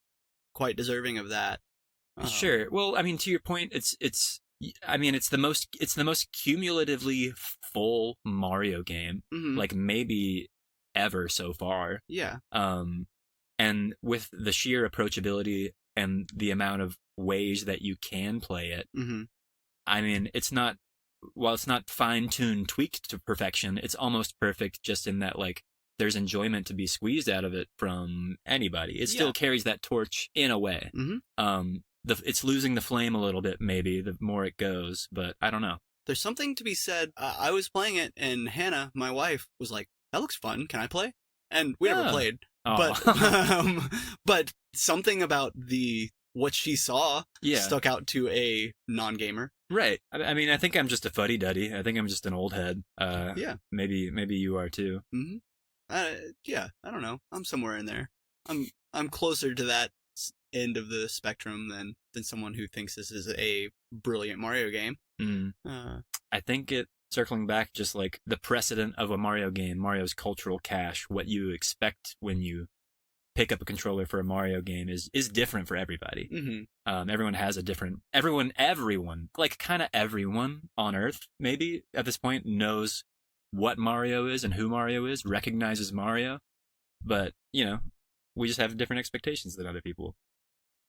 Speaker 1: quite deserving of that.
Speaker 2: Sure. Well, I mean, to your point, it's the most cumulatively full Mario game, like, maybe ever so far.
Speaker 1: Yeah.
Speaker 2: And with the sheer approachability and the amount of ways that you can play it, I mean, while it's not fine-tuned, tweaked to perfection, it's almost perfect just in that, like, there's enjoyment to be squeezed out of it from anybody. It still carries that torch in a way. It's losing the flame a little bit, maybe, the more it goes, but I don't know.
Speaker 1: There's something to be said. I was playing it, and Hannah, my wife, was like, that looks fun. Can I play? And we never played. But something about what she saw stuck out to a non-gamer.
Speaker 2: Right. I mean, I think I'm just a fuddy-duddy. I think I'm just an old head. Yeah. Maybe you are too.
Speaker 1: Yeah, I don't know. I'm somewhere in there. I'm closer to that end of the spectrum than someone who thinks this is a brilliant Mario game.
Speaker 2: I think circling back, just like the precedent of a Mario game, Mario's cultural cache, what you expect when you pick up a controller for a Mario game is different for everybody. Everyone has a different, everyone, like kind of everyone on Earth, maybe at this point, knows what Mario is and who Mario is, recognizes Mario, but, we just have different expectations than other people.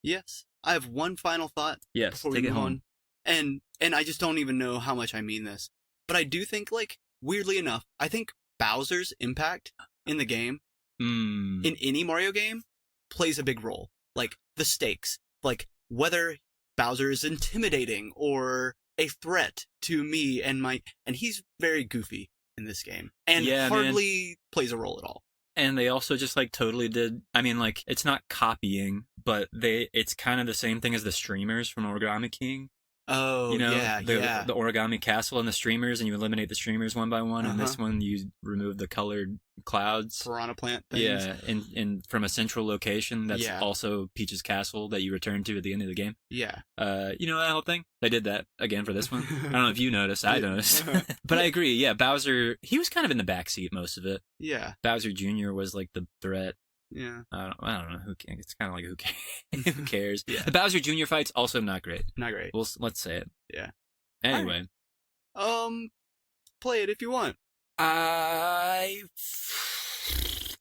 Speaker 1: Yes. I have one final thought.
Speaker 2: Yes,
Speaker 1: before we move on. And I just don't even know how much I mean this, but I do think, like, weirdly enough, I think Bowser's impact in the game, in any Mario game, plays a big role. Like, the stakes. Like, whether Bowser is intimidating or a threat to me and he's very goofy in this game. And hardly plays a role at all.
Speaker 2: And they also just, like, totally did, I mean, like, it's not copying, but it's kind of the same thing as the streamers from Origami King.
Speaker 1: Oh,
Speaker 2: the origami castle and the streamers, and you eliminate the streamers one by one. And this one, you remove the colored clouds,
Speaker 1: piranha plant things.
Speaker 2: Yeah, and from a central location that's also Peach's castle that you return to at the end of the game.
Speaker 1: Yeah.
Speaker 2: That whole thing. They did that again for this one. I don't know if you noticed. I noticed, but I agree. Yeah, Bowser. He was kind of in the backseat most of it.
Speaker 1: Yeah.
Speaker 2: Bowser Jr. was like the threat.
Speaker 1: Yeah.
Speaker 2: I don't know. It's kind of like who cares? Who cares? The Bowser Jr. fight's also not great.
Speaker 1: Not great.
Speaker 2: Let's say it.
Speaker 1: Yeah.
Speaker 2: Anyway.
Speaker 1: Right. Play it if you want.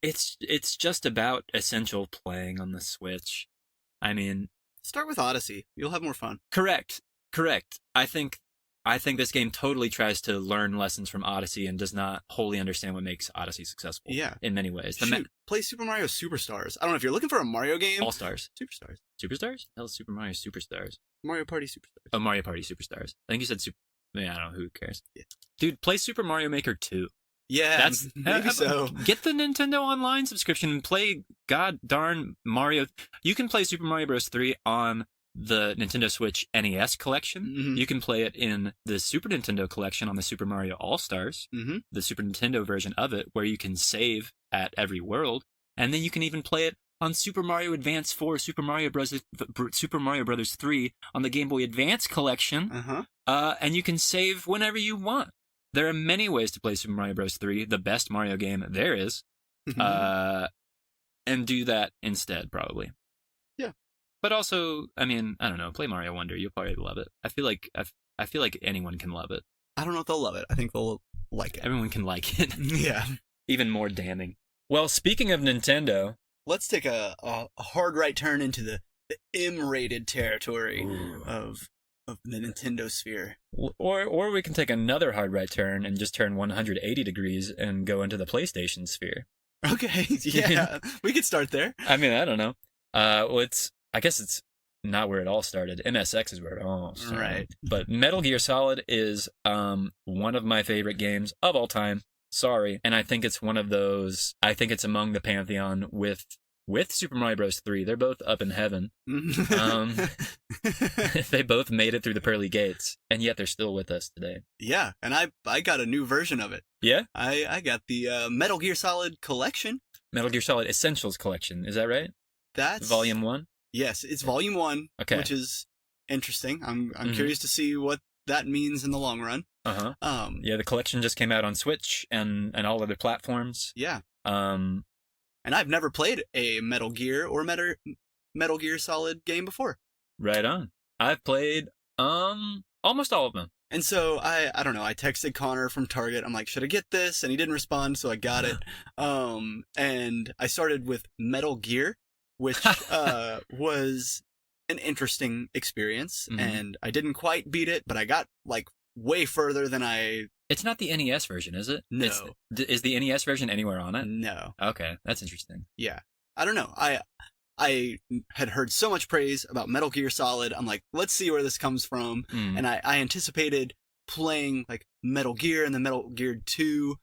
Speaker 2: It's just about essential playing on the Switch. I mean,
Speaker 1: start with Odyssey. You'll have more fun.
Speaker 2: Correct. I think this game totally tries to learn lessons from Odyssey and does not wholly understand what makes Odyssey successful.
Speaker 1: Yeah.
Speaker 2: In many ways.
Speaker 1: Play Super Mario Superstars. I don't know if you're looking for a Mario game.
Speaker 2: All-Stars.
Speaker 1: Superstars.
Speaker 2: Superstars? Hell, Super Mario Superstars.
Speaker 1: Mario Party Superstars.
Speaker 2: Oh, Mario Party Superstars. I think you said Super... Yeah, I don't know. Who cares?
Speaker 1: Yeah.
Speaker 2: Dude, play Super Mario Maker 2.
Speaker 1: Yeah, maybe so.
Speaker 2: Get the Nintendo Online subscription and play god darn Mario. You can play Super Mario Bros. 3 on the Nintendo Switch NES collection. You can play it in the Super Nintendo collection on the Super Mario All-Stars, the Super Nintendo version of it, where you can save at every world. And then you can even play it on Super Mario Advance 4, Super Mario Brothers 3 on the Game Boy Advance collection. And you can save whenever you want. There are many ways to play Super Mario Bros. 3, the best Mario game there is, and do that instead, probably.
Speaker 1: Yeah.
Speaker 2: But also, I mean, I don't know, play Mario Wonder. You'll probably love it. I feel like anyone can love it.
Speaker 1: I don't know if they'll love it. I think they'll like it.
Speaker 2: Everyone can like it.
Speaker 1: Yeah.
Speaker 2: Even more damning. Well, speaking of Nintendo...
Speaker 1: Let's take a hard right turn into the M-rated territory of the Nintendo sphere.
Speaker 2: Or we can take another hard right turn and just turn 180 degrees and go into the PlayStation sphere.
Speaker 1: Okay, yeah. We could start there.
Speaker 2: I mean, I don't know. I guess it's not where it all started. MSX is where it all started.
Speaker 1: Right.
Speaker 2: But Metal Gear Solid is one of my favorite games of all time. Sorry. And I think it's one of those, I think it's among the pantheon with Super Mario Bros. 3. They're both up in heaven. They both made it through the pearly gates, and yet they're still with us today.
Speaker 1: Yeah, and I got a new version of it.
Speaker 2: Yeah?
Speaker 1: I got the Metal Gear Solid Collection.
Speaker 2: Metal Gear Solid Essentials Collection, is that right?
Speaker 1: That's...
Speaker 2: Volume 1?
Speaker 1: Yes, it's Volume 1, which is interesting. I'm curious to see what that means in the long run.
Speaker 2: Yeah, the collection just came out on Switch and all other platforms.
Speaker 1: Yeah. And I've never played a Metal Gear or Metal Gear Solid game before.
Speaker 2: Right on. I've played almost all of them.
Speaker 1: And so I don't know, I texted Connor from Target. I'm like, should I get this? And he didn't respond, so I got it. And I started with Metal Gear, which was an interesting experience. And I didn't quite beat it, but I got like way further than I...
Speaker 2: It's not the NES version, is it?
Speaker 1: No.
Speaker 2: Is the NES version anywhere on it?
Speaker 1: No.
Speaker 2: Okay, that's interesting.
Speaker 1: Yeah. I don't know. I had heard so much praise about Metal Gear Solid. I'm like, let's see where this comes from. And I anticipated playing like Metal Gear and then Metal Gear 2.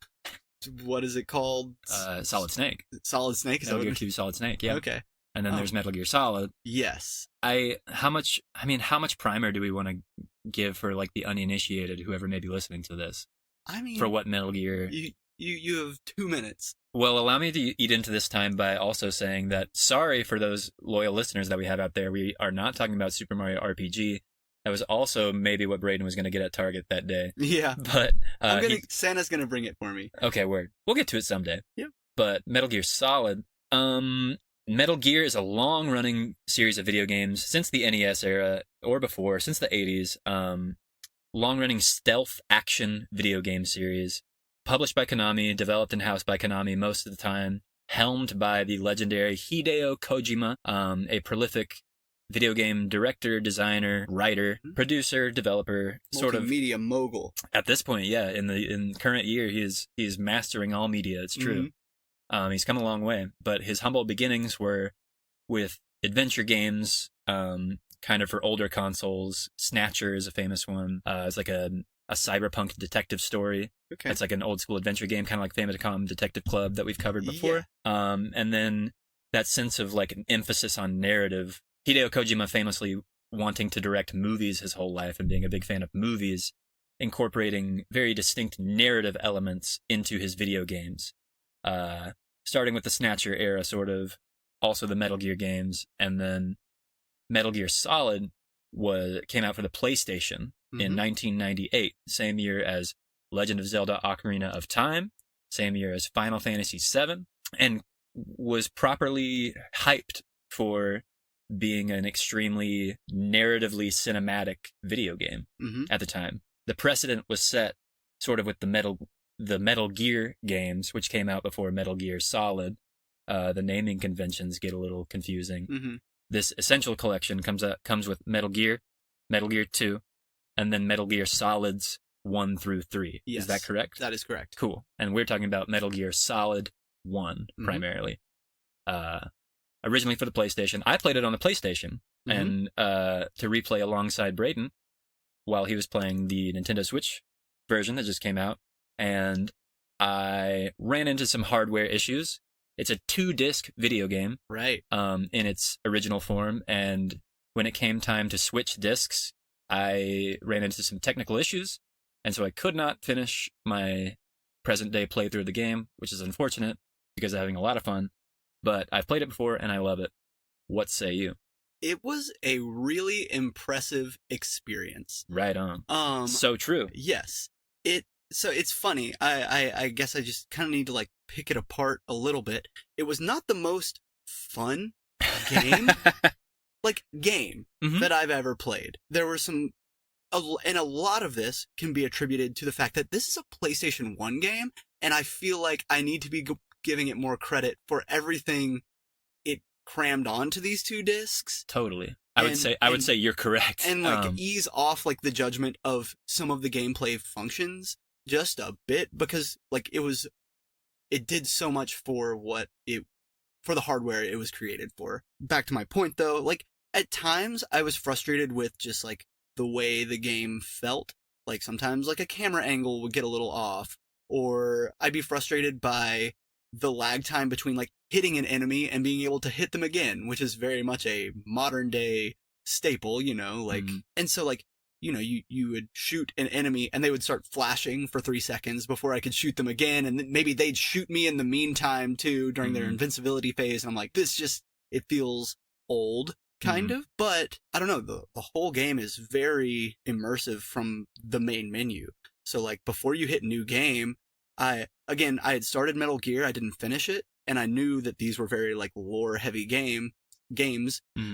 Speaker 1: What is it called?
Speaker 2: Solid Snake.
Speaker 1: Solid Snake?
Speaker 2: Metal Gear 2 Solid Snake, yeah.
Speaker 1: Okay.
Speaker 2: And then there's Metal Gear Solid.
Speaker 1: Yes.
Speaker 2: How much primer do we want to give for like the uninitiated, whoever may be listening to this?
Speaker 1: I mean,
Speaker 2: for what Metal Gear?
Speaker 1: You have 2 minutes.
Speaker 2: Well, allow me to eat into this time by also saying that sorry for those loyal listeners that we have out there. We are not talking about Super Mario RPG. That was also maybe what Braydon was going to get at Target that day.
Speaker 1: Yeah.
Speaker 2: But
Speaker 1: Santa's going to bring it for me.
Speaker 2: Okay, word. We'll get to it someday.
Speaker 1: Yeah.
Speaker 2: But Metal Gear Solid, Metal Gear is a long-running series of video games since the NES era, or before, since the 80s. Long-running stealth action video game series. Published by Konami, developed in-house by Konami most of the time, helmed by the legendary Hideo Kojima, a prolific video game director, designer, writer, producer, developer, sort of
Speaker 1: media mogul.
Speaker 2: At this point, yeah, in current year, he's mastering all media. It's true. He's come a long way, but his humble beginnings were with adventure games, kind of for older consoles. Snatcher is a famous one. It's like a cyberpunk detective story.
Speaker 1: Okay.
Speaker 2: It's like an old school adventure game, kind of like Famicom Detective Club that we've covered before. Yeah. And then that sense of like an emphasis on narrative. Hideo Kojima famously wanting to direct movies his whole life and being a big fan of movies, incorporating very distinct narrative elements into his video games. Starting with the Snatcher era, sort of, also the Metal Gear games, and then Metal Gear Solid came out for the PlayStation in 1998, same year as Legend of Zelda Ocarina of Time, same year as Final Fantasy VII, and was properly hyped for being an extremely narratively cinematic video game at the time. The precedent was set sort of with the Metal Gear games, which came out before Metal Gear Solid. The naming conventions get a little confusing. This Essential Collection comes with Metal Gear 2, and then Metal Gear Solids 1 through 3.
Speaker 1: Yes,
Speaker 2: is that correct?
Speaker 1: That is correct.
Speaker 2: Cool. And we're talking about Metal Gear Solid 1 primarily. Originally for the PlayStation. I played it on the PlayStation, and to replay alongside Braydon while he was playing the Nintendo Switch version that just came out, and I ran into some hardware issues. It's a 2-disc video game,
Speaker 1: right?
Speaker 2: In its original form, and when it came time to switch discs, I ran into some technical issues, and so I could not finish my present-day playthrough of the game, which is unfortunate because I'm having a lot of fun. But I've played it before, and I love it. What say you?
Speaker 1: It was a really impressive experience.
Speaker 2: Right on. So true.
Speaker 1: Yes. So it's funny. I guess I just kind of need to like pick it apart a little bit. It was not the most fun game, that I've ever played. There were some, and a lot of this can be attributed to the fact that this is a PlayStation 1 game, and I feel like I need to be giving it more credit for everything it crammed onto these 2 discs.
Speaker 2: Totally. I would say you're correct.
Speaker 1: And like ease off like the judgment of some of the gameplay functions just a bit, because like it did so much for for the hardware it was created for. Back to my point though, like at times I was frustrated with just like the way the game felt. Like sometimes like a camera angle would get a little off, or I'd be frustrated by the lag time between like hitting an enemy and being able to hit them again, which is very much a modern day staple, and so like, you would shoot an enemy and they would start flashing for 3 seconds before I could shoot them again. And then maybe they'd shoot me in the meantime too during their invincibility phase. And I'm like, it feels old kind of, but I don't know. The whole game is very immersive from the main menu. So like before you hit new game, I had started Metal Gear, I didn't finish it, and I knew that these were very like lore heavy games.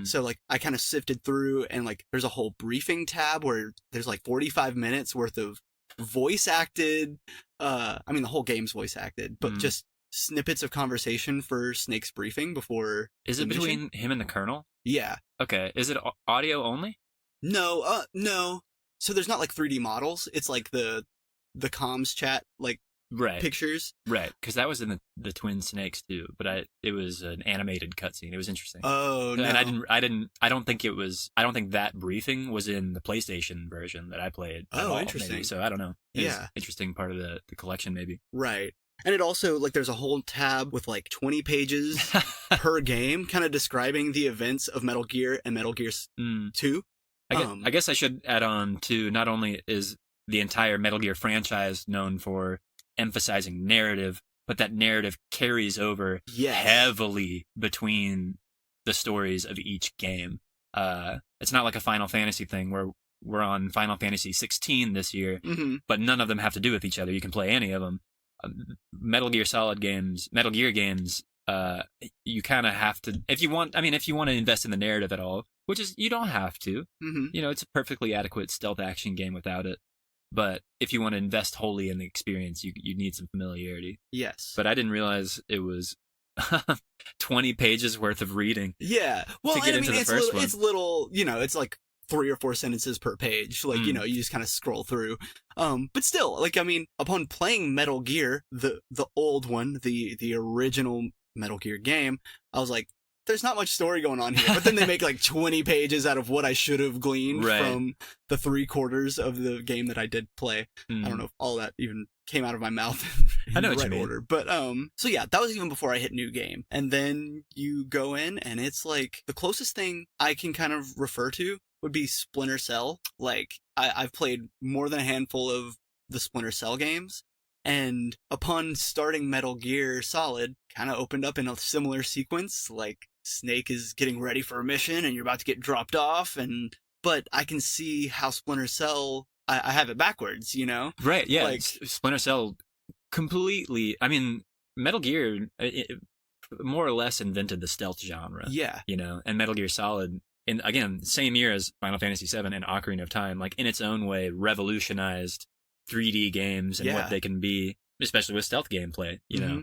Speaker 1: So like I kind of sifted through, and like there's a whole briefing tab where there's like 45 minutes worth of voice acted, the whole game's voice acted, but just snippets of conversation for Snake's briefing before.
Speaker 2: Is it between him and the Colonel?
Speaker 1: Yeah.
Speaker 2: Okay. Is it audio only?
Speaker 1: No, no. So there's not like 3D models. It's like the comms chat, like pictures.
Speaker 2: Right. Because that was in the Twin Snakes too, but it was an animated cutscene. It was interesting.
Speaker 1: Oh, no.
Speaker 2: And I don't think that briefing was in the PlayStation version that I played.
Speaker 1: Oh, interesting.
Speaker 2: Maybe. So I don't know.
Speaker 1: Yeah.
Speaker 2: Interesting part of the collection maybe.
Speaker 1: Right. And it also, like, there's a whole tab with, like, 20 pages per game kind of describing the events of Metal Gear and Metal Gear 2.
Speaker 2: I guess I should add on to, not only is the entire Metal Gear franchise known for emphasizing narrative, but that narrative carries over heavily between the stories of each game. It's not like a Final Fantasy thing where we're on Final Fantasy 16 this year, but none of them have to do with each other. You can play any of them. Metal Gear games, you kind of have to, if you want to invest in the narrative at all, which is, you don't have to. You know, it's a perfectly adequate stealth action game without it. But if you want to invest wholly in the experience, you need some familiarity.
Speaker 1: Yes.
Speaker 2: But I didn't realize it was 20 pages worth of reading.
Speaker 1: Yeah. Well,
Speaker 2: to get into the first one.
Speaker 1: It's little, you know, it's like 3 or 4 sentences per page. Like, you know, you just kind of scroll through. But still, like, I mean, upon playing Metal Gear, the old one, the original Metal Gear game, I was like, there's not much story going on here. But then they make like 20 pages out of what I should have gleaned from the 3/4 of the game that I did play. I don't know if all that even came out of my mouth in
Speaker 2: I know
Speaker 1: the
Speaker 2: what
Speaker 1: right
Speaker 2: you mean.
Speaker 1: order. But so yeah, that was even before I hit new game. And then you go in and it's like the closest thing I can kind of refer to would be Splinter Cell. Like, I've played more than a handful of the Splinter Cell games. And upon starting Metal Gear Solid, kind of opened up in a similar sequence. Like, Snake is getting ready for a mission and you're about to get dropped off. But I can see how Splinter Cell, I have it backwards, you know?
Speaker 2: Right, yeah.
Speaker 1: Like,
Speaker 2: Splinter Cell completely, I mean, Metal Gear more or less invented the stealth genre.
Speaker 1: Yeah.
Speaker 2: You know, and Metal Gear Solid, in, again, same year as Final Fantasy VII and Ocarina of Time, like, in its own way, revolutionized 3D games and what they can be, especially with stealth gameplay, you know,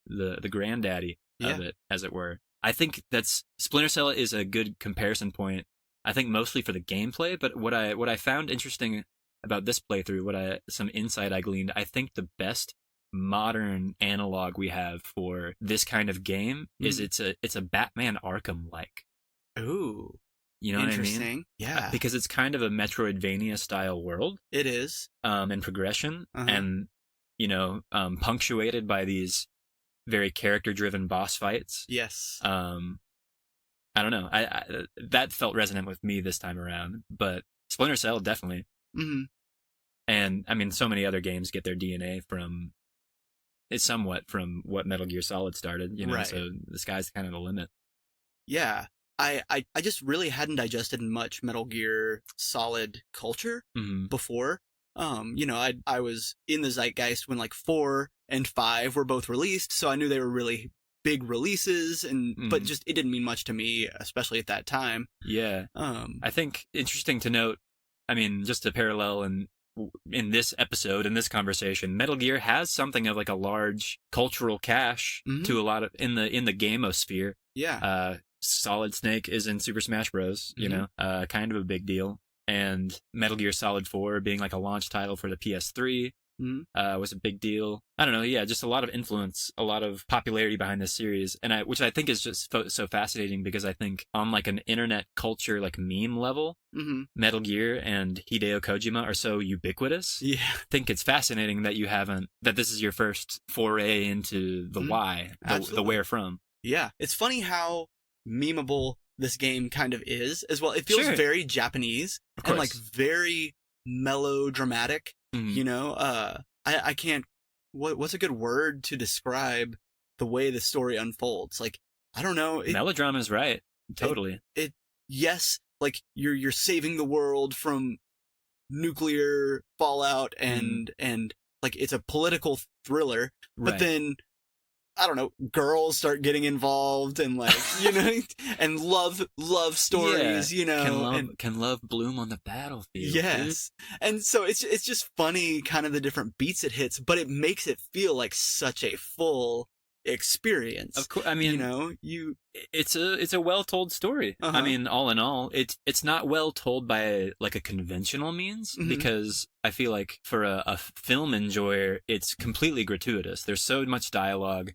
Speaker 2: the granddaddy of it, as it were. I think Splinter Cell is a good comparison point, I think mostly for the gameplay, but what I found interesting about this playthrough, some insight I gleaned, I think the best modern analog we have for this kind of game is it's a Batman Arkham-like.
Speaker 1: Ooh.
Speaker 2: You know what I mean?
Speaker 1: Interesting. Yeah.
Speaker 2: Because it's kind of a Metroidvania style world.
Speaker 1: It is.
Speaker 2: And progression, and, you know, punctuated by these very character-driven boss fights.
Speaker 1: Yes.
Speaker 2: I don't know. I that felt resonant with me this time around, but Splinter Cell definitely. And I mean, so many other games get their DNA somewhat from what Metal Gear Solid started, you know. So the sky's kind of the limit. Yeah.
Speaker 1: I just really hadn't digested much Metal Gear Solid culture before. You know, I was in the zeitgeist when like 4 and 5 were both released, so I knew they were really big releases, but just it didn't mean much to me, especially at that time.
Speaker 2: Yeah. I think interesting to note, I mean, just a parallel in this episode, in this conversation, Metal Gear has something of like a large cultural cache to a lot of in the gamosphere.
Speaker 1: Yeah.
Speaker 2: Solid Snake is in Super Smash Bros. You know, kind of a big deal. And Metal Gear Solid 4 being like a launch title for the PS3 was a big deal. I don't know, yeah, just a lot of influence, a lot of popularity behind this series, and which I think is just so fascinating, because I think on like an internet culture, like meme level, Metal Gear and Hideo Kojima are so ubiquitous.
Speaker 1: Yeah,
Speaker 2: I think it's fascinating that that this is your first foray into the why, the where from.
Speaker 1: Yeah, it's funny how memeable this game kind of is as well. It feels very Japanese and like very melodramatic. You know, I can't. What's a good word to describe the way the story unfolds? Like, I don't know.
Speaker 2: Melodrama is right. Totally.
Speaker 1: Yes, like you're saving the world from nuclear fallout and like it's a political thriller, but then I don't know, girls start getting involved and like, you know, and love stories, you know.
Speaker 2: Can love bloom on the battlefield?
Speaker 1: Yes. Dude. And so it's just funny kind of the different beats it hits, but it makes it feel like such a full experience.
Speaker 2: Of course, I mean,
Speaker 1: you know,
Speaker 2: it's a well-told story. I mean, all in all, it's not well told by like a conventional means, because I feel like for a film enjoyer, it's completely gratuitous. There's so much dialogue.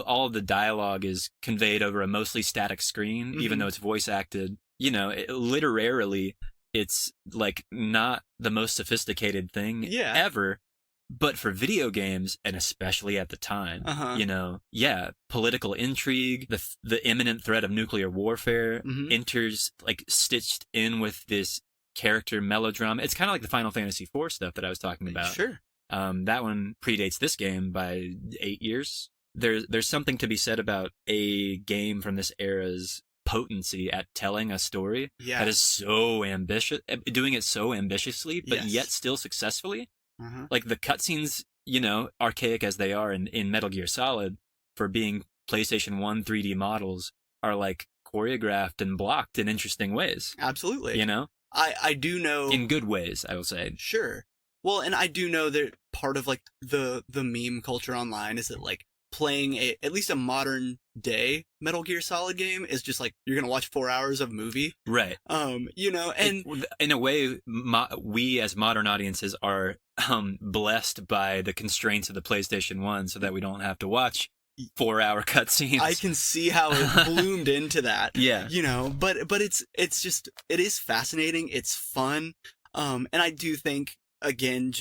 Speaker 2: All of the dialogue is conveyed over a mostly static screen, even though it's voice acted. You know, literarily, it's like not the most sophisticated thing ever. But for video games, and especially at the time, political intrigue, the imminent threat of nuclear warfare enters, like, stitched in with this character melodrama. It's kind of like the Final Fantasy IV stuff that I was talking about.
Speaker 1: Sure.
Speaker 2: That one predates this game by 8 years. There's something to be said about a game from this era's potency at telling a story that is so ambitious, doing it so ambitiously, but yet still successfully. Like the cutscenes, archaic as they are in Metal Gear Solid, for being PlayStation 1 3D models, are like choreographed and blocked in interesting ways.
Speaker 1: Absolutely. I do know,
Speaker 2: in good ways, I will say.
Speaker 1: Sure. Well, and I do know that part of like the meme culture online is that like playing at least a modern day Metal Gear Solid game is just like you're gonna watch 4 hours of movie,
Speaker 2: right?
Speaker 1: And
Speaker 2: in a way, we as modern audiences are blessed by the constraints of the PlayStation 1, so that we don't have to watch 4-hour cutscenes.
Speaker 1: I can see how it bloomed into that.
Speaker 2: Yeah,
Speaker 1: but it's just, it is fascinating. It's fun, and I do think, again,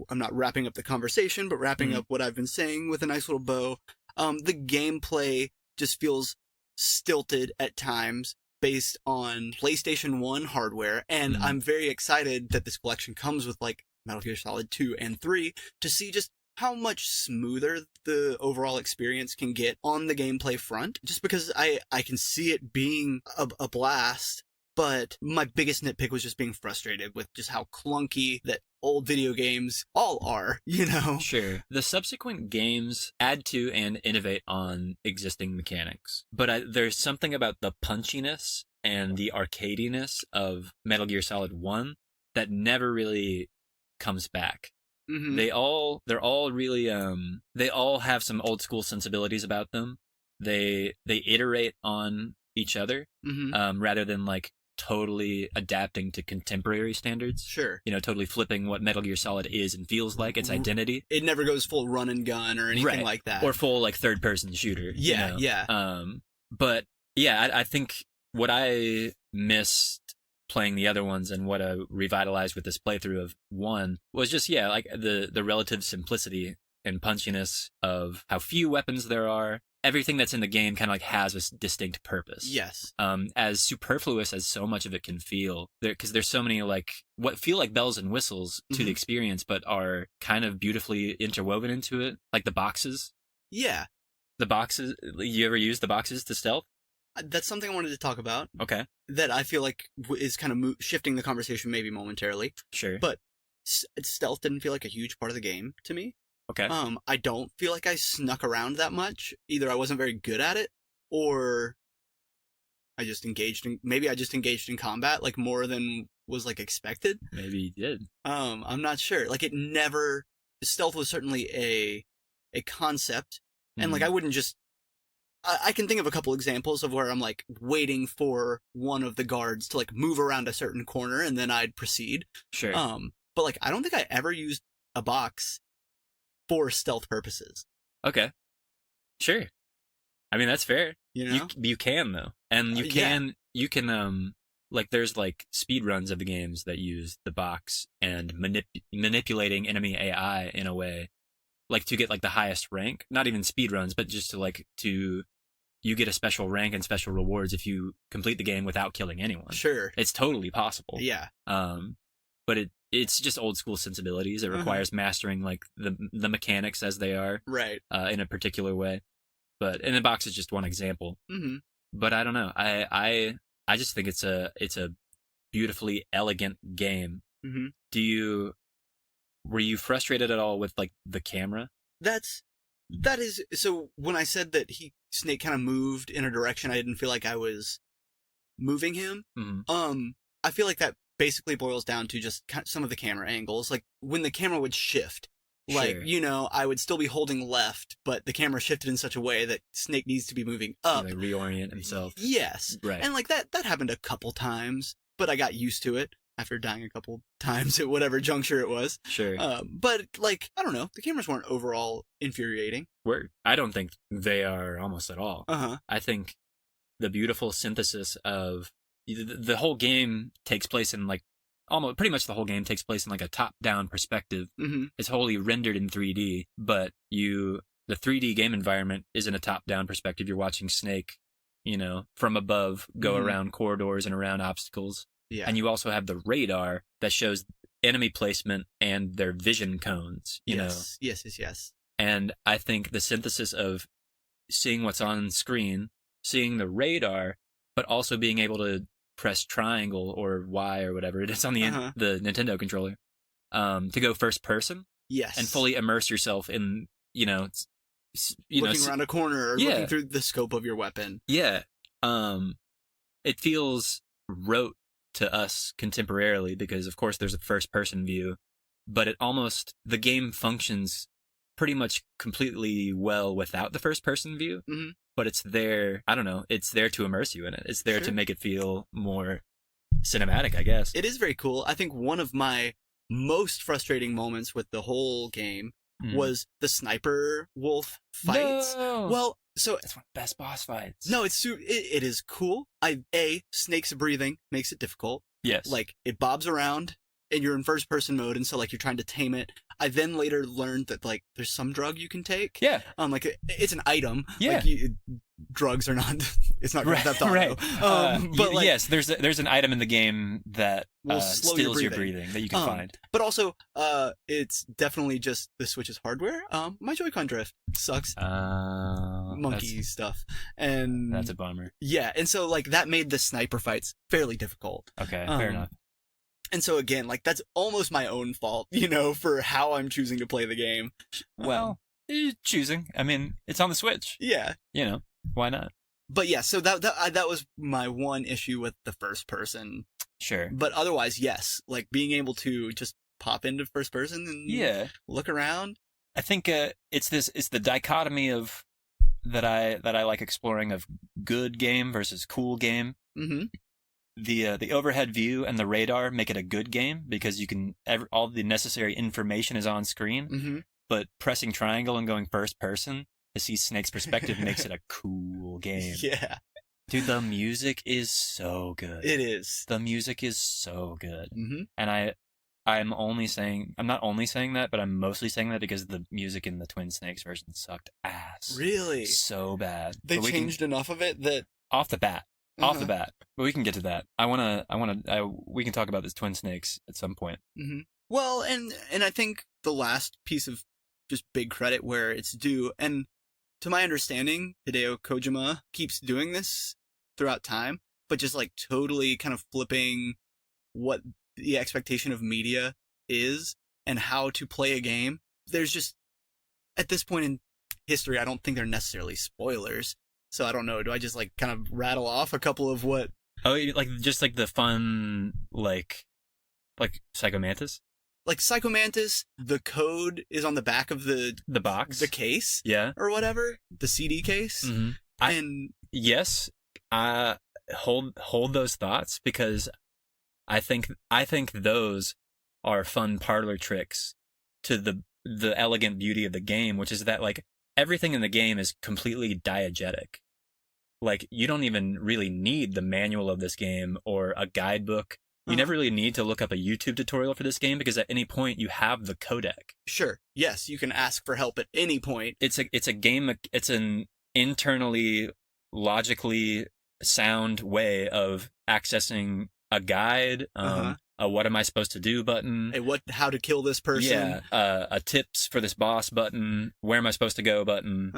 Speaker 1: I'm not wrapping up the conversation, but wrapping up what I've been saying with a nice little bow. The gameplay just feels stilted at times based on PlayStation 1 hardware, and I'm very excited that this collection comes with like Metal Gear Solid 2 and 3 to see just how much smoother the overall experience can get on the gameplay front, just because I can see it being a blast. But my biggest nitpick was just being frustrated with just how clunky that old video games all are,
Speaker 2: Sure. The subsequent games add to and innovate on existing mechanics. But there's something about the punchiness and the arcadiness of Metal Gear Solid 1 that never really comes back.
Speaker 1: Mm-hmm.
Speaker 2: They're all really, they all have some old school sensibilities about them. They iterate on each other, rather than like totally adapting to contemporary standards.
Speaker 1: Sure.
Speaker 2: Totally flipping what Metal Gear Solid is and feels like, its identity.
Speaker 1: It never goes full run and gun or anything like that.
Speaker 2: Or full like third person shooter.
Speaker 1: Yeah, yeah.
Speaker 2: But yeah, I think what I missed playing the other ones and what I revitalized with this playthrough of 1 was just, like the relative simplicity and punchiness of how few weapons there are. Everything that's in the game kind of like has a distinct purpose.
Speaker 1: Yes.
Speaker 2: As superfluous as so much of it can feel, because there's so many like what feel like bells and whistles to the experience, but are kind of beautifully interwoven into it, like the boxes.
Speaker 1: Yeah.
Speaker 2: The boxes. You ever use the boxes to stealth?
Speaker 1: That's something I wanted to talk about.
Speaker 2: Okay.
Speaker 1: That I feel like is kind of shifting the conversation maybe momentarily.
Speaker 2: Sure.
Speaker 1: But stealth didn't feel like a huge part of the game to me.
Speaker 2: Okay.
Speaker 1: I don't feel like I snuck around that much. Either I wasn't very good at it, or I just engaged in combat like more than was like expected.
Speaker 2: Maybe you did.
Speaker 1: I'm not sure. Like stealth was certainly a concept, and like I wouldn't just. I can think of a couple examples of where I'm like waiting for one of the guards to like move around a certain corner, and then I'd proceed.
Speaker 2: Sure.
Speaker 1: But like I don't think I ever used a box for stealth purposes.
Speaker 2: Okay. Sure. I mean, that's fair. You can though. And you can like there's like speed runs of the games that use the box and manipulating enemy AI in a way like to get like the highest rank, not even speed runs, but just to you get a special rank and special rewards if you complete the game without killing anyone.
Speaker 1: Sure.
Speaker 2: It's totally possible.
Speaker 1: Yeah.
Speaker 2: But it's just old school sensibilities. It requires mastering like the mechanics as they are,
Speaker 1: right,
Speaker 2: in a particular way. And the box is just one example.
Speaker 1: Mm-hmm.
Speaker 2: But I don't know. I just think it's a beautifully elegant game.
Speaker 1: Mm-hmm.
Speaker 2: Were you frustrated at all with like the camera?
Speaker 1: That is so. When I said that Snake kind of moved in a direction, I didn't feel like I was moving him.
Speaker 2: Mm-hmm.
Speaker 1: I feel like that basically boils down to just some of the camera angles. Like when the camera would shift, like,
Speaker 2: sure.
Speaker 1: I would still be holding left, but the camera shifted in such a way that Snake needs to be moving up.
Speaker 2: Like reorient himself.
Speaker 1: Yes.
Speaker 2: Right.
Speaker 1: And like that happened a couple times, but I got used to it after dying a couple times at whatever juncture it was.
Speaker 2: Sure.
Speaker 1: But like, I don't know, the cameras weren't overall infuriating.
Speaker 2: I don't think they are almost at all. I think the beautiful synthesis of the whole game takes place in like almost pretty much the whole game takes place in like a top-down perspective.
Speaker 1: Mm-hmm.
Speaker 2: It's wholly rendered in 3D, but the 3D game environment is in a top-down perspective. You're watching Snake, from above go around corridors and around obstacles.
Speaker 1: Yeah.
Speaker 2: And you also have the radar that shows enemy placement and their vision cones,
Speaker 1: Yes. Yes.
Speaker 2: And I think the synthesis of seeing what's on screen, seeing the radar, but also being able to press triangle or Y or whatever it is on the Nintendo controller, to go first person.
Speaker 1: Yes.
Speaker 2: And fully immerse yourself in,
Speaker 1: looking around a corner or looking through the scope of your weapon.
Speaker 2: Yeah. It feels rote to us contemporarily because, of course, there's a first-person view, but the game functions pretty much completely well without the first-person view, but it's there, I don't know, it's there to immerse you in it. It's there to make it feel more cinematic, I guess.
Speaker 1: It is very cool. I think one of my most frustrating moments with the whole game was the sniper wolf fights.
Speaker 2: No!
Speaker 1: Well, so
Speaker 2: it's one of the best boss fights.
Speaker 1: No, it is cool. Snake's breathing makes it difficult.
Speaker 2: Yes.
Speaker 1: Like, it bobs around and you're in first person mode, and so like you're trying to tame it. I then later learned that like there's some drug you can take.
Speaker 2: Yeah.
Speaker 1: Like it's an item.
Speaker 2: Yeah.
Speaker 1: Like drugs are not. It's not Grand Theft Auto.
Speaker 2: Right.
Speaker 1: But like,
Speaker 2: yes, there's an item in the game that
Speaker 1: will slow
Speaker 2: steals your breathing that you can find.
Speaker 1: But also, it's definitely just the Switch's hardware. My Joy-Con drift sucks. Monkey stuff, and
Speaker 2: that's a bummer.
Speaker 1: Yeah, and so like that made the sniper fights fairly difficult.
Speaker 2: Okay, fair enough.
Speaker 1: And so again, like that's almost my own fault, for how I'm choosing to play the game.
Speaker 2: Well, choosing. I mean, it's on the Switch.
Speaker 1: Yeah.
Speaker 2: Why not?
Speaker 1: But yeah, so that was my one issue with the first person.
Speaker 2: Sure.
Speaker 1: But otherwise, yes, like being able to just pop into first person and look around.
Speaker 2: I think it's the dichotomy of that I like exploring of good game versus cool game.
Speaker 1: Mm-hmm.
Speaker 2: The overhead view and the radar make it a good game because you can all the necessary information is on screen.
Speaker 1: Mm-hmm.
Speaker 2: But pressing triangle and going first person to see Snake's perspective makes it a cool game.
Speaker 1: Yeah.
Speaker 2: Dude, the music is so good.
Speaker 1: It is.
Speaker 2: The music is so good.
Speaker 1: Mm-hmm.
Speaker 2: And I'm not only saying that, but I'm mostly saying that because the music in the Twin Snakes version sucked ass.
Speaker 1: Really?
Speaker 2: So bad.
Speaker 1: They changed enough of it that
Speaker 2: off the bat. But we can get to that. We can talk about this Twin Snakes at some point.
Speaker 1: Mm-hmm. Well, and I think the last piece of just big credit where it's due, and to my understanding, Hideo Kojima keeps doing this throughout time, but just like totally kind of flipping what the expectation of media is and how to play a game. There's just, at this point in history, I don't think they're necessarily spoilers. So I don't know. Do I just like kind of rattle off a couple of what?
Speaker 2: Oh, like just like the fun, like Psycho Mantis?
Speaker 1: Like Psycho Mantis, the code is on the back of the
Speaker 2: box,
Speaker 1: the case, or whatever, the CD case.
Speaker 2: Mm-hmm. Yes, hold those thoughts because I think those are fun parlor tricks to the elegant beauty of the game, which is that like everything in the game is completely diegetic. Like you don't even really need the manual of this game or a guidebook. You never really need to look up a YouTube tutorial for this game because at any point you have the codec.
Speaker 1: Sure. Yes, you can ask for help at any point.
Speaker 2: It's a game. It's an internally, logically sound way of accessing a guide, a what am I supposed to do button,
Speaker 1: how to kill this person,
Speaker 2: a tips for this boss button, where am I supposed to go button.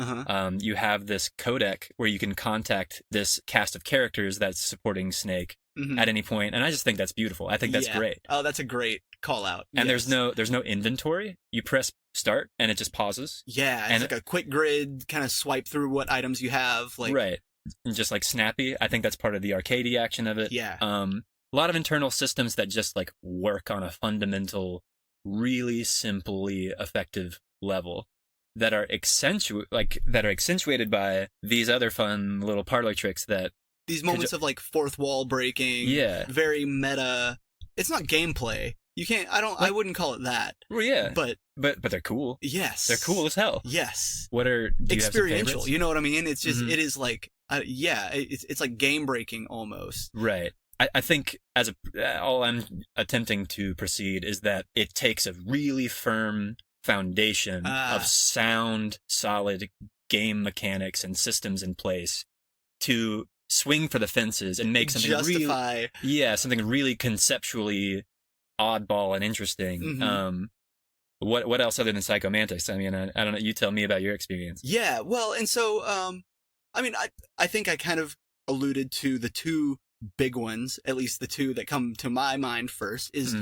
Speaker 2: You have this codec where you can contact this cast of characters that's supporting Snake. Mm-hmm. At any point, and I just think that's beautiful. I think that's great.
Speaker 1: Oh, that's a great call out.
Speaker 2: And there's no inventory. You press start and it just pauses.
Speaker 1: Yeah, it's like a quick grid, kind of swipe through what items you have. Like
Speaker 2: right, and just like snappy. I think that's part of the arcadey action of it.
Speaker 1: Yeah.
Speaker 2: A lot of internal systems that just like work on a fundamental, really simply effective level that are accentuated by these other fun little parlor tricks that.
Speaker 1: These moments of like fourth wall breaking, very meta. It's not gameplay. You can't. I wouldn't call it that.
Speaker 2: Well, yeah,
Speaker 1: but
Speaker 2: they're cool.
Speaker 1: Yes,
Speaker 2: they're cool as hell.
Speaker 1: Yes,
Speaker 2: do
Speaker 1: experiential?
Speaker 2: You
Speaker 1: You know what I mean? It's just it is like it's like game breaking almost.
Speaker 2: Right. I think all I'm attempting to proceed is that it takes a really firm foundation of sound, solid game mechanics and systems in place to swing for the fences and make something something really conceptually oddball and interesting. What else other than Psychomantis? I mean, I don't know. You tell me about your experience.
Speaker 1: Yeah, well, and so, I mean, I think I kind of alluded to the two big ones, at least the two that come to my mind first, is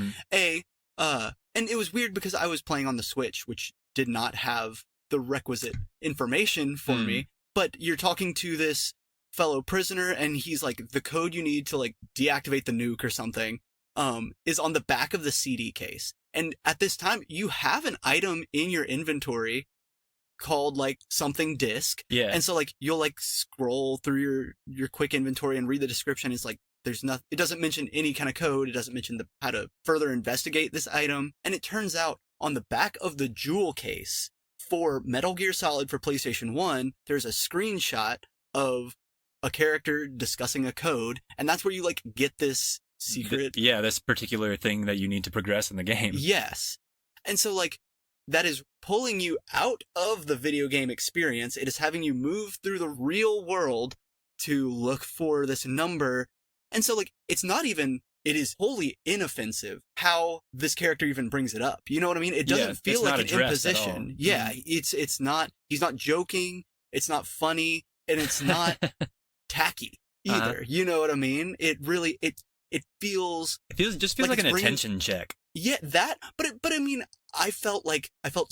Speaker 1: and it was weird because I was playing on the Switch, which did not have the requisite information for me, but you're talking to this fellow prisoner, and he's like, the code you need to, like, deactivate the nuke or something, is on the back of the CD case. And at this time, you have an item in your inventory called, like, something disc.
Speaker 2: Yeah.
Speaker 1: And so, like, you'll, like, scroll through your quick inventory and read the description. It's like, there's nothing, it doesn't mention any kind of code. It doesn't mention how to further investigate this item. And it turns out on the back of the jewel case for Metal Gear Solid for PlayStation 1, there's a screenshot of a character discussing a code. And that's where you, like, get this secret.
Speaker 2: This particular thing that you need to progress in the game.
Speaker 1: Yes. And so, like, that is pulling you out of the video game experience. It is having you move through the real world to look for this number. And so, like, it is wholly inoffensive how this character even brings it up. You know what I mean? It doesn't feel like an imposition. Yeah, it's not, he's not joking, it's not funny, and it's not tacky either. You know what I mean? It really, it feels
Speaker 2: like an attention check.
Speaker 1: Yeah, that, but I mean, I felt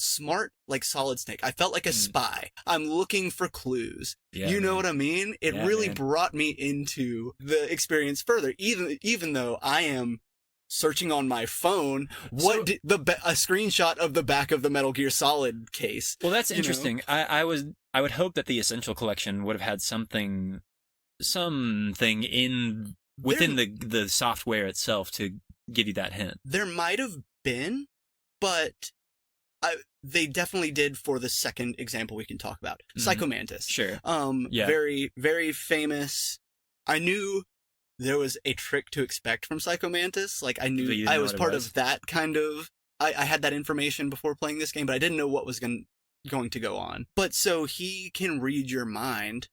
Speaker 1: smart like Solid Snake. I felt like a spy. I'm looking for clues. Yeah, you know what I mean? It really brought me into the experience further, even though I am searching on my phone. A screenshot of the back of the Metal Gear Solid case.
Speaker 2: Well, that's interesting. I would hope that the Essential Collection would have had something within the software itself to give you that hint.
Speaker 1: There might have been, but they definitely did for the second example we can talk about. Psychomantis.
Speaker 2: Sure.
Speaker 1: Very, very famous. I knew there was a trick to expect from Psychomantis. Like, I knew I was part of that kind of... I had that information before playing this game, but I didn't know what was going to go on. But so he can read your mind.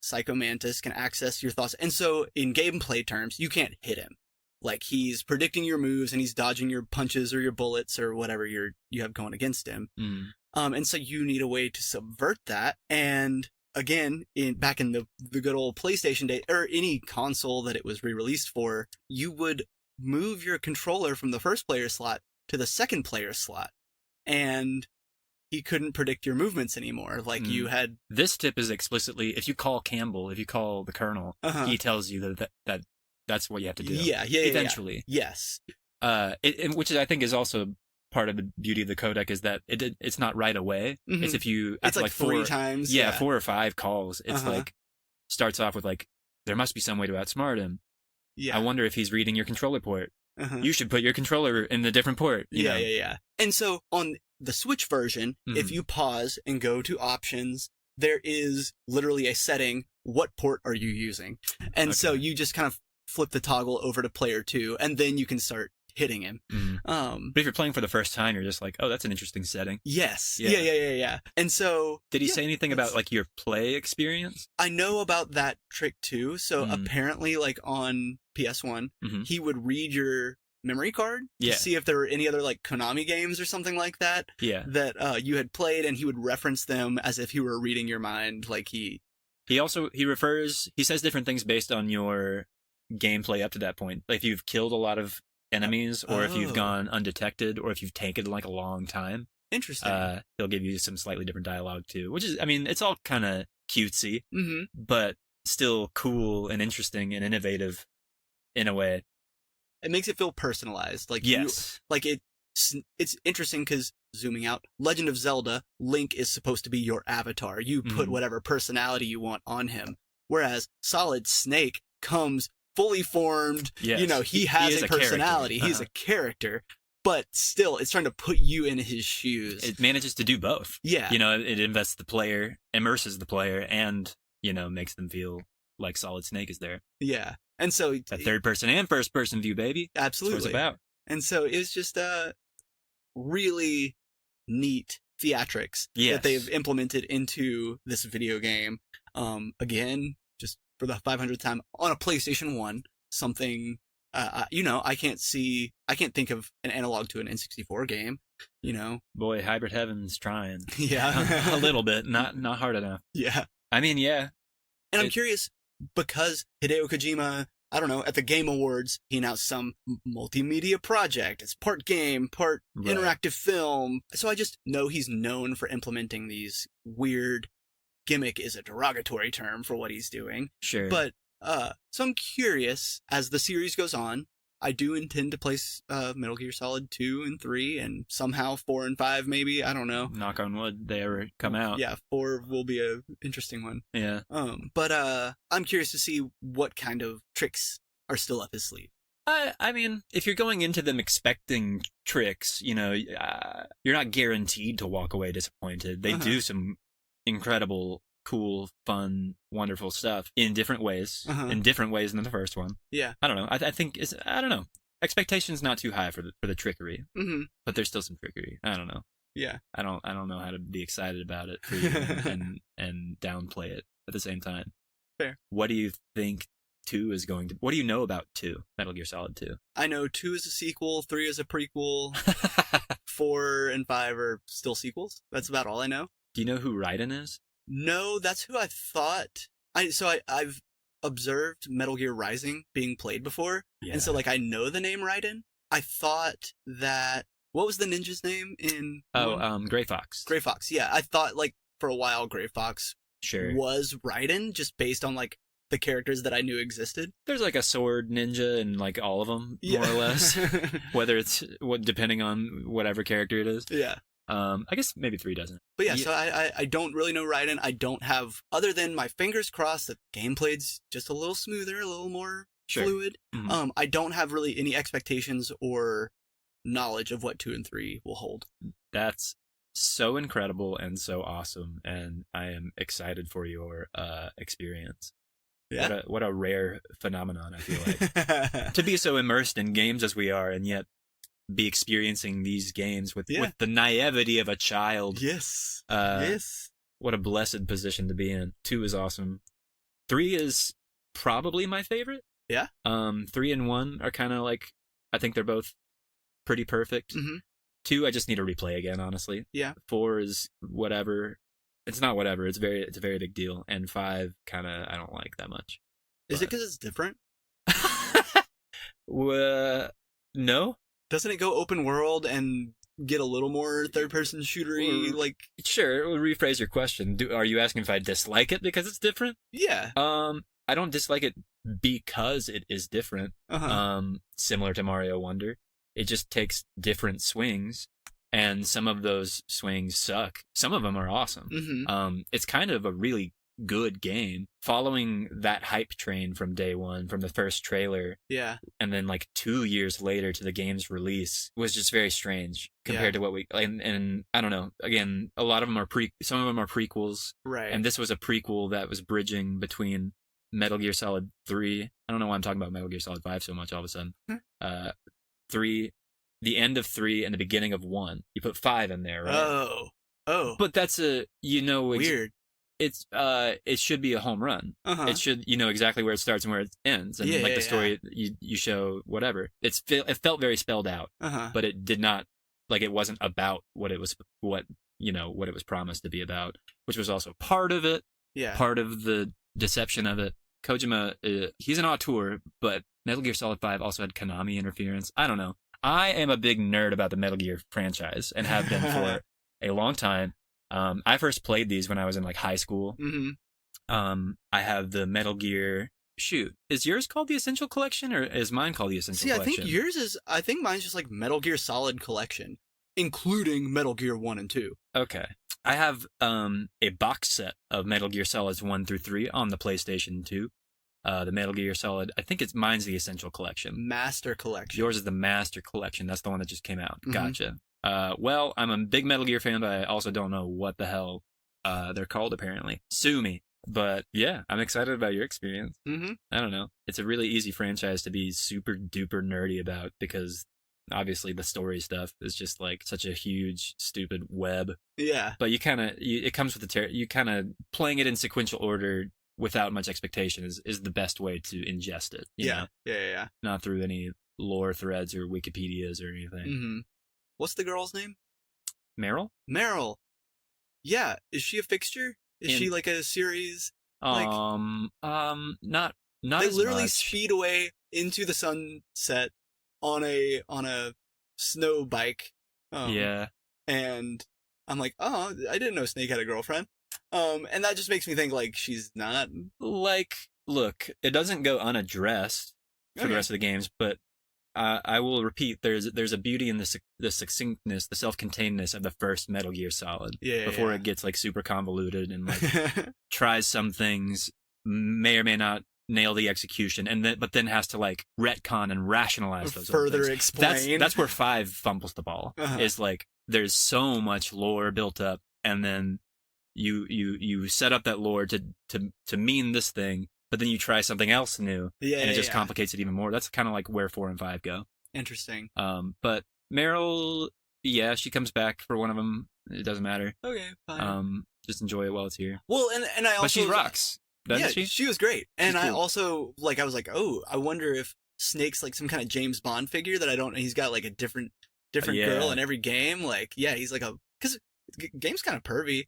Speaker 1: Psychomantis can access your thoughts. And so in gameplay terms, you can't hit him. Like, he's predicting your moves and he's dodging your punches or your bullets or whatever you have going against him. And so you need a way to subvert that. And again, back in the good old PlayStation day, or any console that it was re-released for, you would move your controller from the first player slot to the second player slot. And he couldn't predict your movements anymore. Like, you had...
Speaker 2: This tip is explicitly, if you call the colonel, he tells you that that's what you have to do.
Speaker 1: Yeah.
Speaker 2: Eventually.
Speaker 1: Yes.
Speaker 2: Which I think is also part of the beauty of the codec, is that it's not right away. It's if you...
Speaker 1: It's like 4 times.
Speaker 2: Yeah, 4 or 5 calls. It's like, starts off with like, there must be some way to outsmart him. Yeah. I wonder if he's reading your controller port. You should put your controller in the different port.
Speaker 1: Yeah. And so on the Switch version, if you pause and go to options, there is literally a setting, what port are you using? And so you just kind of flip the toggle over to player 2, and then you can start hitting him.
Speaker 2: But if you're playing for the first time, you're just like, oh, that's an interesting setting.
Speaker 1: Yes. Yeah. And so...
Speaker 2: Did he say anything about, like, your play experience?
Speaker 1: I know about that trick, too. So apparently, like, on PS1, he would read your memory card to see if there were any other, like, Konami games or something like that that you had played, and he would reference them as if he were reading your mind. Like, he says different things based on your gameplay up to that point. Like, if you've killed a lot of enemies, or if you've gone undetected, or if you've taken like a long time. Interesting.
Speaker 2: He'll give you some slightly different dialogue too, which is, I mean, it's all kind of cutesy, but still cool and interesting and innovative in a way.
Speaker 1: It makes it feel personalized. Like, it's interesting because, zooming out, Legend of Zelda, Link is supposed to be your avatar. You put whatever personality you want on him. Whereas Solid Snake comes fully formed. Yes. You know, he has a personality. He's a character, but still, it's trying to put you in his shoes.
Speaker 2: It manages to do both.
Speaker 1: Yeah.
Speaker 2: You know, it immerses the player, and, you know, makes them feel like Solid Snake is there.
Speaker 1: Yeah. And so...
Speaker 2: a third-person and first-person view, baby.
Speaker 1: Absolutely.
Speaker 2: That's what it's about.
Speaker 1: And so it was just really neat theatrics that they've implemented into this video game. Again, just for the 500th time on a PlayStation 1, something, I can't think of an analog to an N64 game,
Speaker 2: Boy, Hybrid Heaven's trying.
Speaker 1: Yeah.
Speaker 2: A little bit, not hard enough.
Speaker 1: Yeah.
Speaker 2: I mean, yeah.
Speaker 1: And I'm curious, because Hideo Kojima, I don't know, at the Game Awards, he announced some multimedia project. It's part game, part interactive film. So I just know he's known for implementing these weird... gimmick is a derogatory term for what he's doing.
Speaker 2: Sure.
Speaker 1: But, so I'm curious, as the series goes on, I do intend to place Metal Gear Solid 2 and 3, and somehow 4 and 5 maybe, I don't know.
Speaker 2: Knock on wood, they ever come out.
Speaker 1: Yeah, 4 will be a interesting one.
Speaker 2: Yeah.
Speaker 1: But I'm curious to see what kind of tricks are still up his sleeve.
Speaker 2: I mean, if you're going into them expecting tricks, you're not guaranteed to walk away disappointed. They do some incredible, cool, fun, wonderful stuff in different ways, than the first one.
Speaker 1: Yeah.
Speaker 2: I don't know. I think I don't know. Expectations not too high for the trickery, but there's still some trickery. I don't know.
Speaker 1: Yeah.
Speaker 2: I don't know how to be excited about it for you and downplay it at the same time.
Speaker 1: Fair.
Speaker 2: What do you think 2 is going to... what do you know about 2, Metal Gear Solid 2?
Speaker 1: I know 2 is a sequel, 3 is a prequel, 4 and 5 are still sequels. That's about all I know.
Speaker 2: Do you know who Raiden is?
Speaker 1: No, that's who I thought. I've observed Metal Gear Rising being played before, and so I know the name Raiden. I thought that... what was the ninja's name in...
Speaker 2: Gray Fox.
Speaker 1: Gray Fox, yeah. I thought, for a while, Gray Fox was Raiden, just based on, the characters that I knew existed.
Speaker 2: There's, a sword ninja in, all of them, more or less. Whether it's... depending on whatever character it is.
Speaker 1: Yeah.
Speaker 2: I guess maybe 3 doesn't.
Speaker 1: But yeah, so I don't really know Raiden. I don't have, other than my fingers crossed that gameplay's just a little smoother, a little more fluid. Mm-hmm. I don't have really any expectations or knowledge of what 2 and 3 will hold.
Speaker 2: That's so incredible and so awesome, and I am excited for your experience. Yeah. What a rare phenomenon, I feel like. To be so immersed in games as we are, and yet be experiencing these games with the naivety of a child.
Speaker 1: Yes.
Speaker 2: Yes. What a blessed position to be in. 2 is awesome. 3 is probably my favorite.
Speaker 1: Yeah.
Speaker 2: 3 and 1 are kind of I think they're both pretty perfect. Mm-hmm. 2, I just need to replay again, honestly.
Speaker 1: Yeah.
Speaker 2: 4 is whatever. It's not whatever. It's a very big deal. And 5 kind of I don't like that much.
Speaker 1: Is it because it's different?
Speaker 2: No.
Speaker 1: Doesn't it go open world and get a little more third-person shootery?
Speaker 2: Sure, we'll rephrase your question. Are you asking if I dislike it because it's different?
Speaker 1: Yeah.
Speaker 2: I don't dislike it because it is different. Similar to Mario Wonder. It just takes different swings, and some of those swings suck. Some of them are awesome. Mm-hmm. It's kind of a really good game, following that hype train from day one, from the first trailer.
Speaker 1: Yeah.
Speaker 2: And then 2 years later to the game's release was just very strange compared to what we, and I don't know, again, a lot of them are some of them are prequels.
Speaker 1: Right.
Speaker 2: And this was a prequel that was bridging between Metal Gear Solid 3. I don't know why I'm talking about Metal Gear Solid 5 so much all of a sudden. 3, the end of 3 and the beginning of 1. You put 5 in there, right?
Speaker 1: Oh.
Speaker 2: But that's weird. It should be a home run. It should, exactly where it starts and where it ends, and the story you show, whatever. It felt very spelled out, but it did not, it wasn't about what it was promised to be about, which was also part of it. Yeah, part of the deception of it. Kojima, he's an auteur, but Metal Gear Solid 5 also had Konami interference. I don't know. I am a big nerd about the Metal Gear franchise and have been for a long time. I first played these when I was in high school. Mm-hmm. I have the Metal Gear. Shoot, is yours called the Essential Collection, or is mine called the Essential Collection?
Speaker 1: I think mine's just Metal Gear Solid Collection, including Metal Gear 1 and 2.
Speaker 2: Okay. I have a box set of Metal Gear Solids 1 through 3 on the PlayStation 2. The Metal Gear Solid, I think mine's the Essential Collection.
Speaker 1: Master Collection.
Speaker 2: Yours is the Master Collection. That's the one that just came out. Mm-hmm. Gotcha. Well, I'm a big Metal Gear fan, but I also don't know what the hell they're called, apparently. Sue me. But yeah, I'm excited about your experience.
Speaker 1: Mm-hmm.
Speaker 2: I don't know. It's a really easy franchise to be super duper nerdy about because obviously the story stuff is just like such a huge, stupid web.
Speaker 1: Yeah.
Speaker 2: But it comes with you kind of playing it in sequential order without much expectation is the best way to ingest it. You know?
Speaker 1: Yeah.
Speaker 2: Not through any lore threads or Wikipedias or anything.
Speaker 1: Mm-hmm. What's the girl's name?
Speaker 2: Meryl?
Speaker 1: Meryl. Yeah. Is she a fixture? Is she like a series?
Speaker 2: Not
Speaker 1: they
Speaker 2: as
Speaker 1: literally
Speaker 2: much.
Speaker 1: speed away into the sunset on a snow bike.
Speaker 2: Yeah.
Speaker 1: And I'm like, oh, I didn't know Snake had a girlfriend. And that just makes me think like she's not.
Speaker 2: Like, look, it doesn't go unaddressed for the rest of the games, but I will repeat, there's a beauty in the succinctness, the self-containedness of the first Metal Gear Solid before it gets like super convoluted and like tries some things, may or may not nail the execution, but then has to like retcon and rationalize those
Speaker 1: further explain.
Speaker 2: That's where 5 fumbles the ball. Is like there's so much lore built up, and then you set up that lore to mean this thing. But then you try something else new, and it just complicates it even more. That's kind of like where 4 and 5 go.
Speaker 1: Interesting.
Speaker 2: But Meryl, she comes back for one of them. It doesn't matter.
Speaker 1: Okay, fine.
Speaker 2: Just enjoy it while it's here.
Speaker 1: Well, and I also...
Speaker 2: But she rocks, doesn't she?
Speaker 1: She was great. And
Speaker 2: cool.
Speaker 1: I also, like, I was like, oh, I wonder if Snake's like some kind of James Bond figure that I don't... He's got like a different girl in every game. Like, yeah, he's like a... Because game's kind of pervy.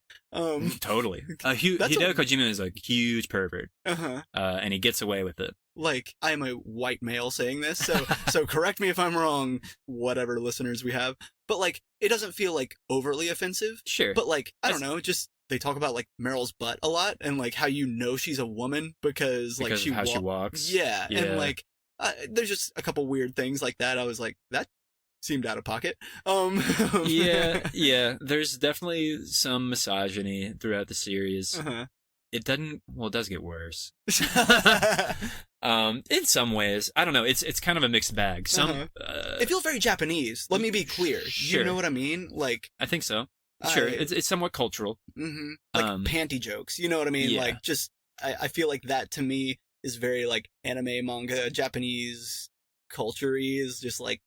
Speaker 2: Totally. Hideo Kojima is a huge pervert. And he gets away with it.
Speaker 1: Like, I am a white male saying this, so correct me if I'm wrong, whatever listeners we have. But like, it doesn't feel like overtly offensive.
Speaker 2: Sure.
Speaker 1: But like, I don't know, just they talk about like Meryl's butt a lot and like how you know she's a woman because like
Speaker 2: she walks.
Speaker 1: Yeah, and like there's just a couple weird things like that. I was like, that seemed out of pocket.
Speaker 2: Yeah. There's definitely some misogyny throughout the series. It does get worse. In some ways, I don't know. It's kind of a mixed bag.
Speaker 1: It feels very Japanese. Let me be clear.
Speaker 2: Sure.
Speaker 1: You know what I mean? Like,
Speaker 2: I think so. Sure, it's somewhat cultural.
Speaker 1: Like panty jokes. You know what I mean?
Speaker 2: Yeah.
Speaker 1: Like, just I feel like that to me is very like anime, manga, Japanese culture-y is just like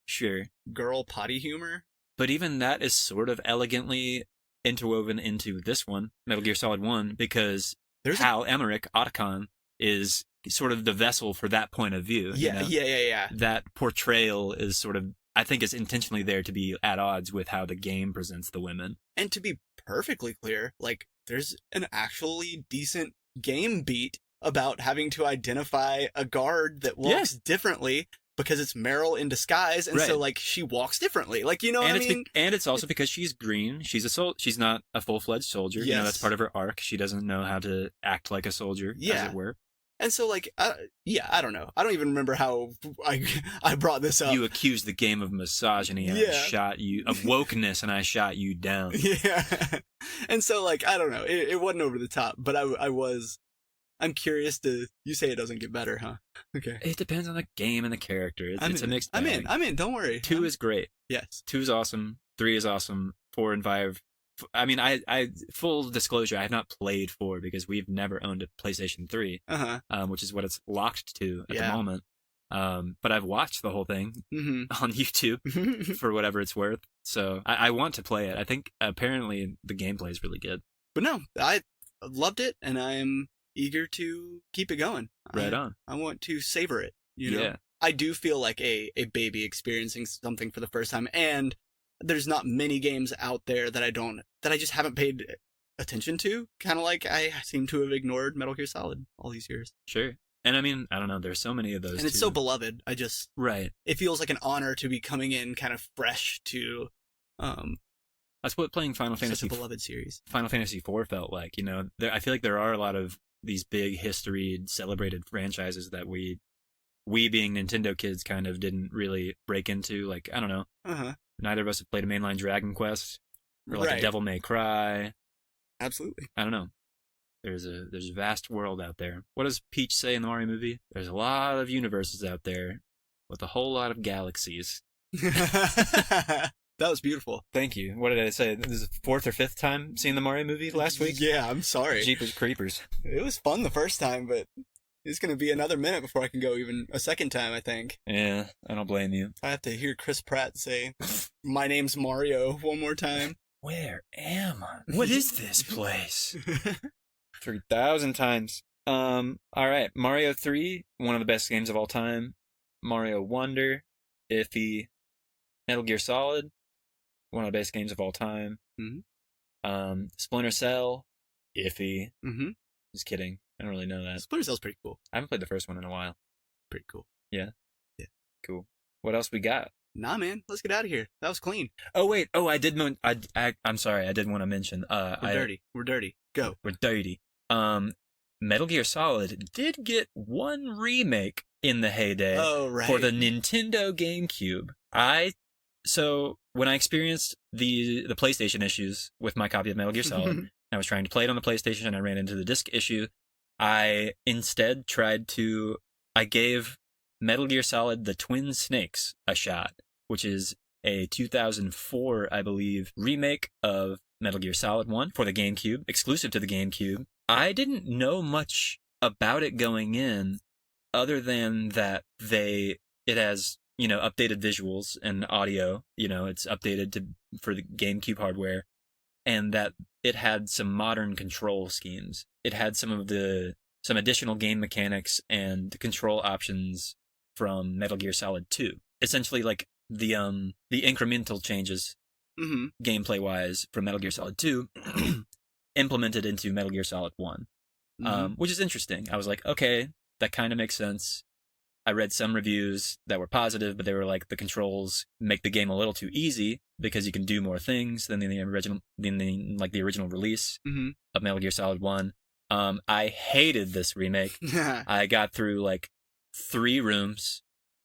Speaker 1: girl potty humor.
Speaker 2: But even that is sort of elegantly interwoven into this one, Metal Gear Solid 1, because Hal Emmerich, Otacon, is sort of the vessel for that point of view.
Speaker 1: Yeah.
Speaker 2: That portrayal is sort of, I think, is intentionally there to be at odds with how the game presents the women.
Speaker 1: And to be perfectly clear, like, there's an actually decent game beat about having to identify a guard that walks differently because it's Meryl in disguise, and so like she walks differently. Like, you know what I mean?
Speaker 2: And it's also because she's green. She's she's not a full-fledged soldier.
Speaker 1: Yes.
Speaker 2: You know, that's part of her arc. She doesn't know how to act like a soldier, as it were.
Speaker 1: And so, like, I don't know. I don't even remember how I brought this up.
Speaker 2: You accused the game of misogyny, and I shot you, of wokeness, and I shot you down.
Speaker 1: Yeah. And so, like, I don't know. It wasn't over the top, but I'm curious you say it doesn't get better, huh? Okay.
Speaker 2: It depends on the game and the character. It's a mixed bag.
Speaker 1: I'm in. Don't worry.
Speaker 2: 2 is great.
Speaker 1: Yes.
Speaker 2: 2 is awesome. 3 is awesome. 4 and 5. I mean, I full disclosure, I have not played 4 because we've never owned a PlayStation 3, which is what it's locked to at the moment. But I've watched the whole thing on YouTube for whatever it's worth. So I want to play it. I think apparently the gameplay is really good.
Speaker 1: But no, I loved it, and I'm eager to keep it going.
Speaker 2: Right on.
Speaker 1: I want to savor it. You know? Yeah. I do feel like a baby experiencing something for the first time, and there's not many games out there that I just haven't paid attention to. Kind of like I seem to have ignored Metal Gear Solid all these years.
Speaker 2: Sure. And I mean, I don't know, there's so many of those.
Speaker 1: And it's so beloved. It feels like an honor to be coming in kind of fresh to
Speaker 2: that's what playing Final Fantasy
Speaker 1: such a beloved series.
Speaker 2: Final Fantasy IV felt like, you know. I feel like there are a lot of these big history celebrated franchises that we being Nintendo kids kind of didn't really break into. Like, I don't know. Neither of us have played a mainline Dragon Quest or like a Devil May Cry.
Speaker 1: Absolutely.
Speaker 2: I don't know. There's a vast world out there. What does Peach say in the Mario movie? There's a lot of universes out there with a whole lot of galaxies.
Speaker 1: That was beautiful.
Speaker 2: Thank you. What did I say? This is the 4th or 5th time seeing the Mario movie last week?
Speaker 1: Yeah, I'm sorry.
Speaker 2: Jeepers creepers.
Speaker 1: It was fun the first time, but it's going to be another minute before I can go even a second time, I think.
Speaker 2: Yeah, I don't blame you.
Speaker 1: I have to hear Chris Pratt say, "My name's Mario," one more time.
Speaker 2: Where am I? What is this place? 3,000 times. All right. Mario 3, one of the best games of all time. Mario Wonder, iffy. Metal Gear Solid, one of the best games of all time.
Speaker 1: Mm-hmm.
Speaker 2: Splinter Cell, iffy.
Speaker 1: Mm-hmm.
Speaker 2: Just kidding. I don't really know that.
Speaker 1: Splinter Cell's pretty cool.
Speaker 2: I haven't played the first one in a while.
Speaker 1: Pretty cool.
Speaker 2: Yeah?
Speaker 1: Yeah.
Speaker 2: Cool. What else we got?
Speaker 1: Nah, man. Let's get out of here. That was clean.
Speaker 2: Oh, wait. Oh, I'm sorry. I did want to mention.
Speaker 1: We're dirty. Go.
Speaker 2: We're dirty. Metal Gear Solid did get one remake in the heyday for the Nintendo GameCube. So when I experienced the PlayStation issues with my copy of Metal Gear Solid, I was trying to play it on the PlayStation and I ran into the disc issue. I instead I gave Metal Gear Solid The Twin Snakes a shot, which is a 2004, I believe, remake of Metal Gear Solid 1 for the GameCube, exclusive to the GameCube. I didn't know much about it going in other than that it has, updated visuals and audio, it's updated for the GameCube hardware, and that it had some modern control schemes. It had some additional game mechanics and control options from Metal Gear Solid 2. Essentially like the incremental changes gameplay-wise from Metal Gear Solid 2 implemented into Metal Gear Solid 1, which is interesting. I was like, okay, that kind of makes sense. I read some reviews that were positive, but they were like, the controls make the game a little too easy because you can do more things than the original release of Metal Gear Solid 1. I hated this remake. I got through like 3 rooms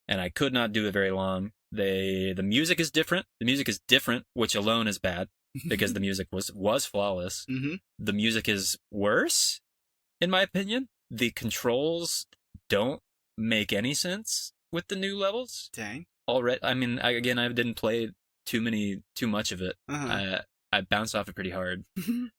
Speaker 2: and I could not do it very long. The music is different. The music is different, which alone is bad because the music was flawless. The music is worse, in my opinion. The controls don't make any sense with the new levels.
Speaker 1: Dang.
Speaker 2: Already, I mean, I didn't play too much of it. I bounced off it pretty hard,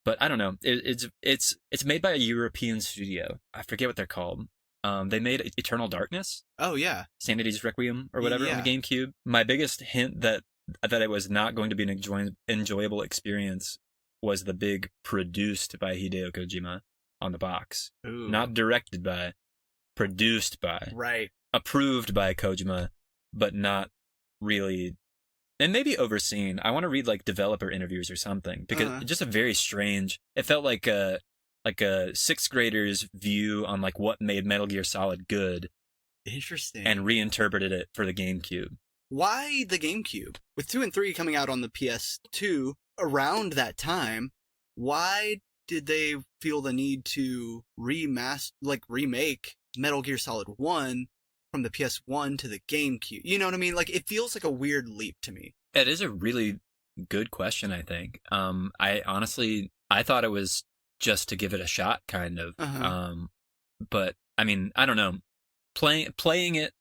Speaker 2: but I don't know. It's made by a European studio. I forget what they're called. They made Eternal Darkness.
Speaker 1: Oh yeah,
Speaker 2: Sanity's Requiem or whatever on the GameCube. My biggest hint that it was not going to be an enjoyable experience was the big produced by Hideo Kojima on the box.
Speaker 1: Ooh.
Speaker 2: Not directed by, produced by.
Speaker 1: Right.
Speaker 2: Approved by Kojima, but not really, and maybe overseen. I want to read like developer interviews or something because it's just a very strange. It felt like a 6th grader's view on like what made Metal Gear Solid good.
Speaker 1: Interesting.
Speaker 2: And reinterpreted it for the GameCube.
Speaker 1: Why the GameCube? With 2 and 3 coming out on the PS2 around that time, why did they feel the need to remake Metal Gear Solid 1 from the PS1 to the GameCube? You know what I mean? Like, it feels like a weird leap to me.
Speaker 2: It is a really good question, I think. I thought it was just to give it a shot, kind of. But, I mean, I don't know. Playing it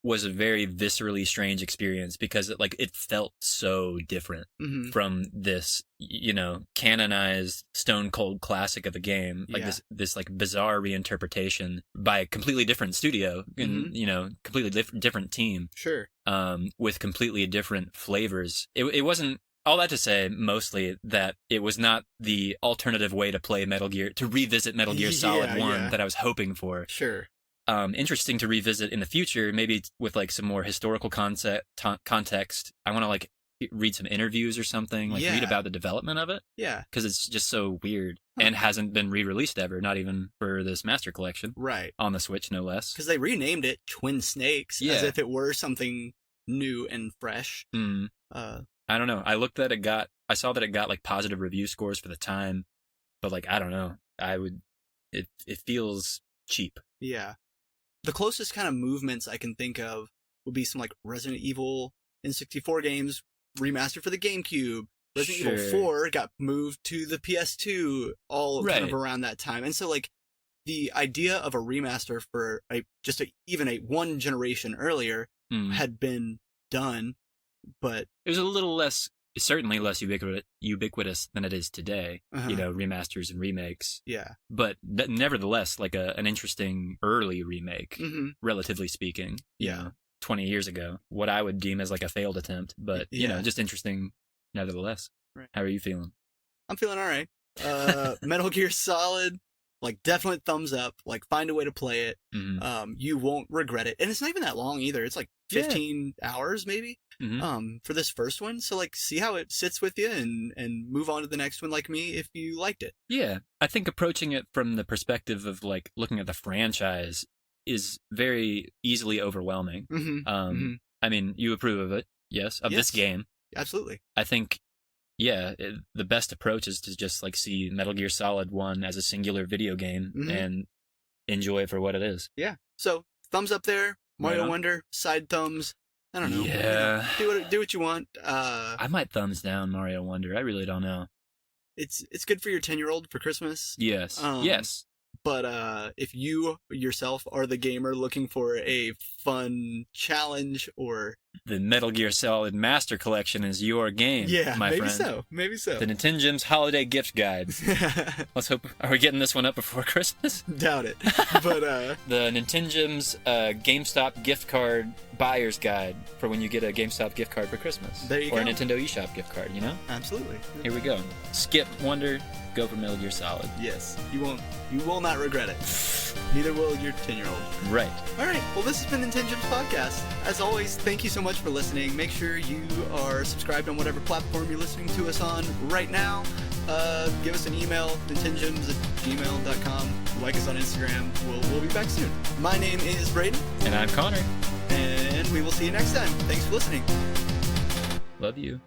Speaker 2: was a very viscerally strange experience because it felt so different from this, canonized stone cold classic of a game, like this like bizarre reinterpretation by a completely different studio and completely different team.
Speaker 1: Sure.
Speaker 2: With completely different flavors. It wasn't. All that to say, mostly, that it was not the alternative way to play Metal Gear, to revisit Metal Gear Solid 1 that I was hoping for.
Speaker 1: Sure.
Speaker 2: Interesting to revisit in the future, maybe with like some more historical context. I want to like read some interviews or something, like read about the development of it.
Speaker 1: Yeah.
Speaker 2: Because it's just so weird and hasn't been re-released ever, not even for this Master Collection.
Speaker 1: Right.
Speaker 2: On the Switch, no less.
Speaker 1: Because they renamed it Twin Snakes as if it were something new and fresh.
Speaker 2: I don't know. I saw that it got like positive review scores for the time, but like, I don't know. It feels cheap.
Speaker 1: Yeah. The closest kind of movements I can think of would be some like Resident Evil N64 games remastered for the GameCube. Resident Evil 4 got moved to the PS2 all kind of around that time. And so like the idea of a remaster for even a one generation earlier had been done, but
Speaker 2: it was a little less certainly less ubiquitous than it is today. You know, remasters and remakes.
Speaker 1: Yeah.
Speaker 2: But nevertheless, like an interesting early remake, relatively speaking.
Speaker 1: Yeah.
Speaker 2: You know, 20 years ago, what I would deem as like a failed attempt, but you know, just interesting nevertheless.
Speaker 1: Right.
Speaker 2: How are you feeling?
Speaker 1: I'm feeling all right. Metal Gear Solid, like, definite thumbs up. Like, find a way to play it. You won't regret it. And it's not even that long either. It's like 15 hours maybe for this first one. So, like, see how it sits with you and move on to the next one like me if you liked it.
Speaker 2: Yeah. I think approaching it from the perspective of, like, looking at the franchise is very easily overwhelming. I mean, you approve of it, yes, of this game.
Speaker 1: Absolutely.
Speaker 2: I think, the best approach is to just like see Metal Gear Solid 1 as a singular video game and enjoy it for what it is.
Speaker 1: Yeah. So, thumbs up there. Mario Wonder, side thumbs. I don't know.
Speaker 2: Yeah.
Speaker 1: Do what you want.
Speaker 2: I might thumbs down Mario Wonder. I really don't know.
Speaker 1: It's good for your 10-year-old for Christmas.
Speaker 2: Yes. Yes.
Speaker 1: But if you yourself are the gamer looking for a fun challenge, or
Speaker 2: the Metal Gear Solid Master Collection is your game, my friend.
Speaker 1: Maybe so.
Speaker 2: The NintenGems Holiday Gift Guide. Let's hope. Are we getting this one up before Christmas?
Speaker 1: Doubt it. But
Speaker 2: the NintenGems GameStop gift card buyer's guide for when you get a GameStop gift card for Christmas.
Speaker 1: There you go.
Speaker 2: Or a Nintendo eShop gift card. You know.
Speaker 1: Absolutely.
Speaker 2: Here we go. Skip Wonder. Go for Metal Gear Solid.
Speaker 1: Yes, you will not regret it. Neither will your 10-year-old.
Speaker 2: Right.
Speaker 1: All right. Well, this has been NintenGems Podcast. As always, thank you so much for listening. Make sure you are subscribed on whatever platform you're listening to us on right now. Give us an email, nintengems@gmail.com. Like us on Instagram. We'll be back soon. My name is Braydon.
Speaker 2: And I'm Connor.
Speaker 1: And we will see you next time. Thanks for listening.
Speaker 2: Love you.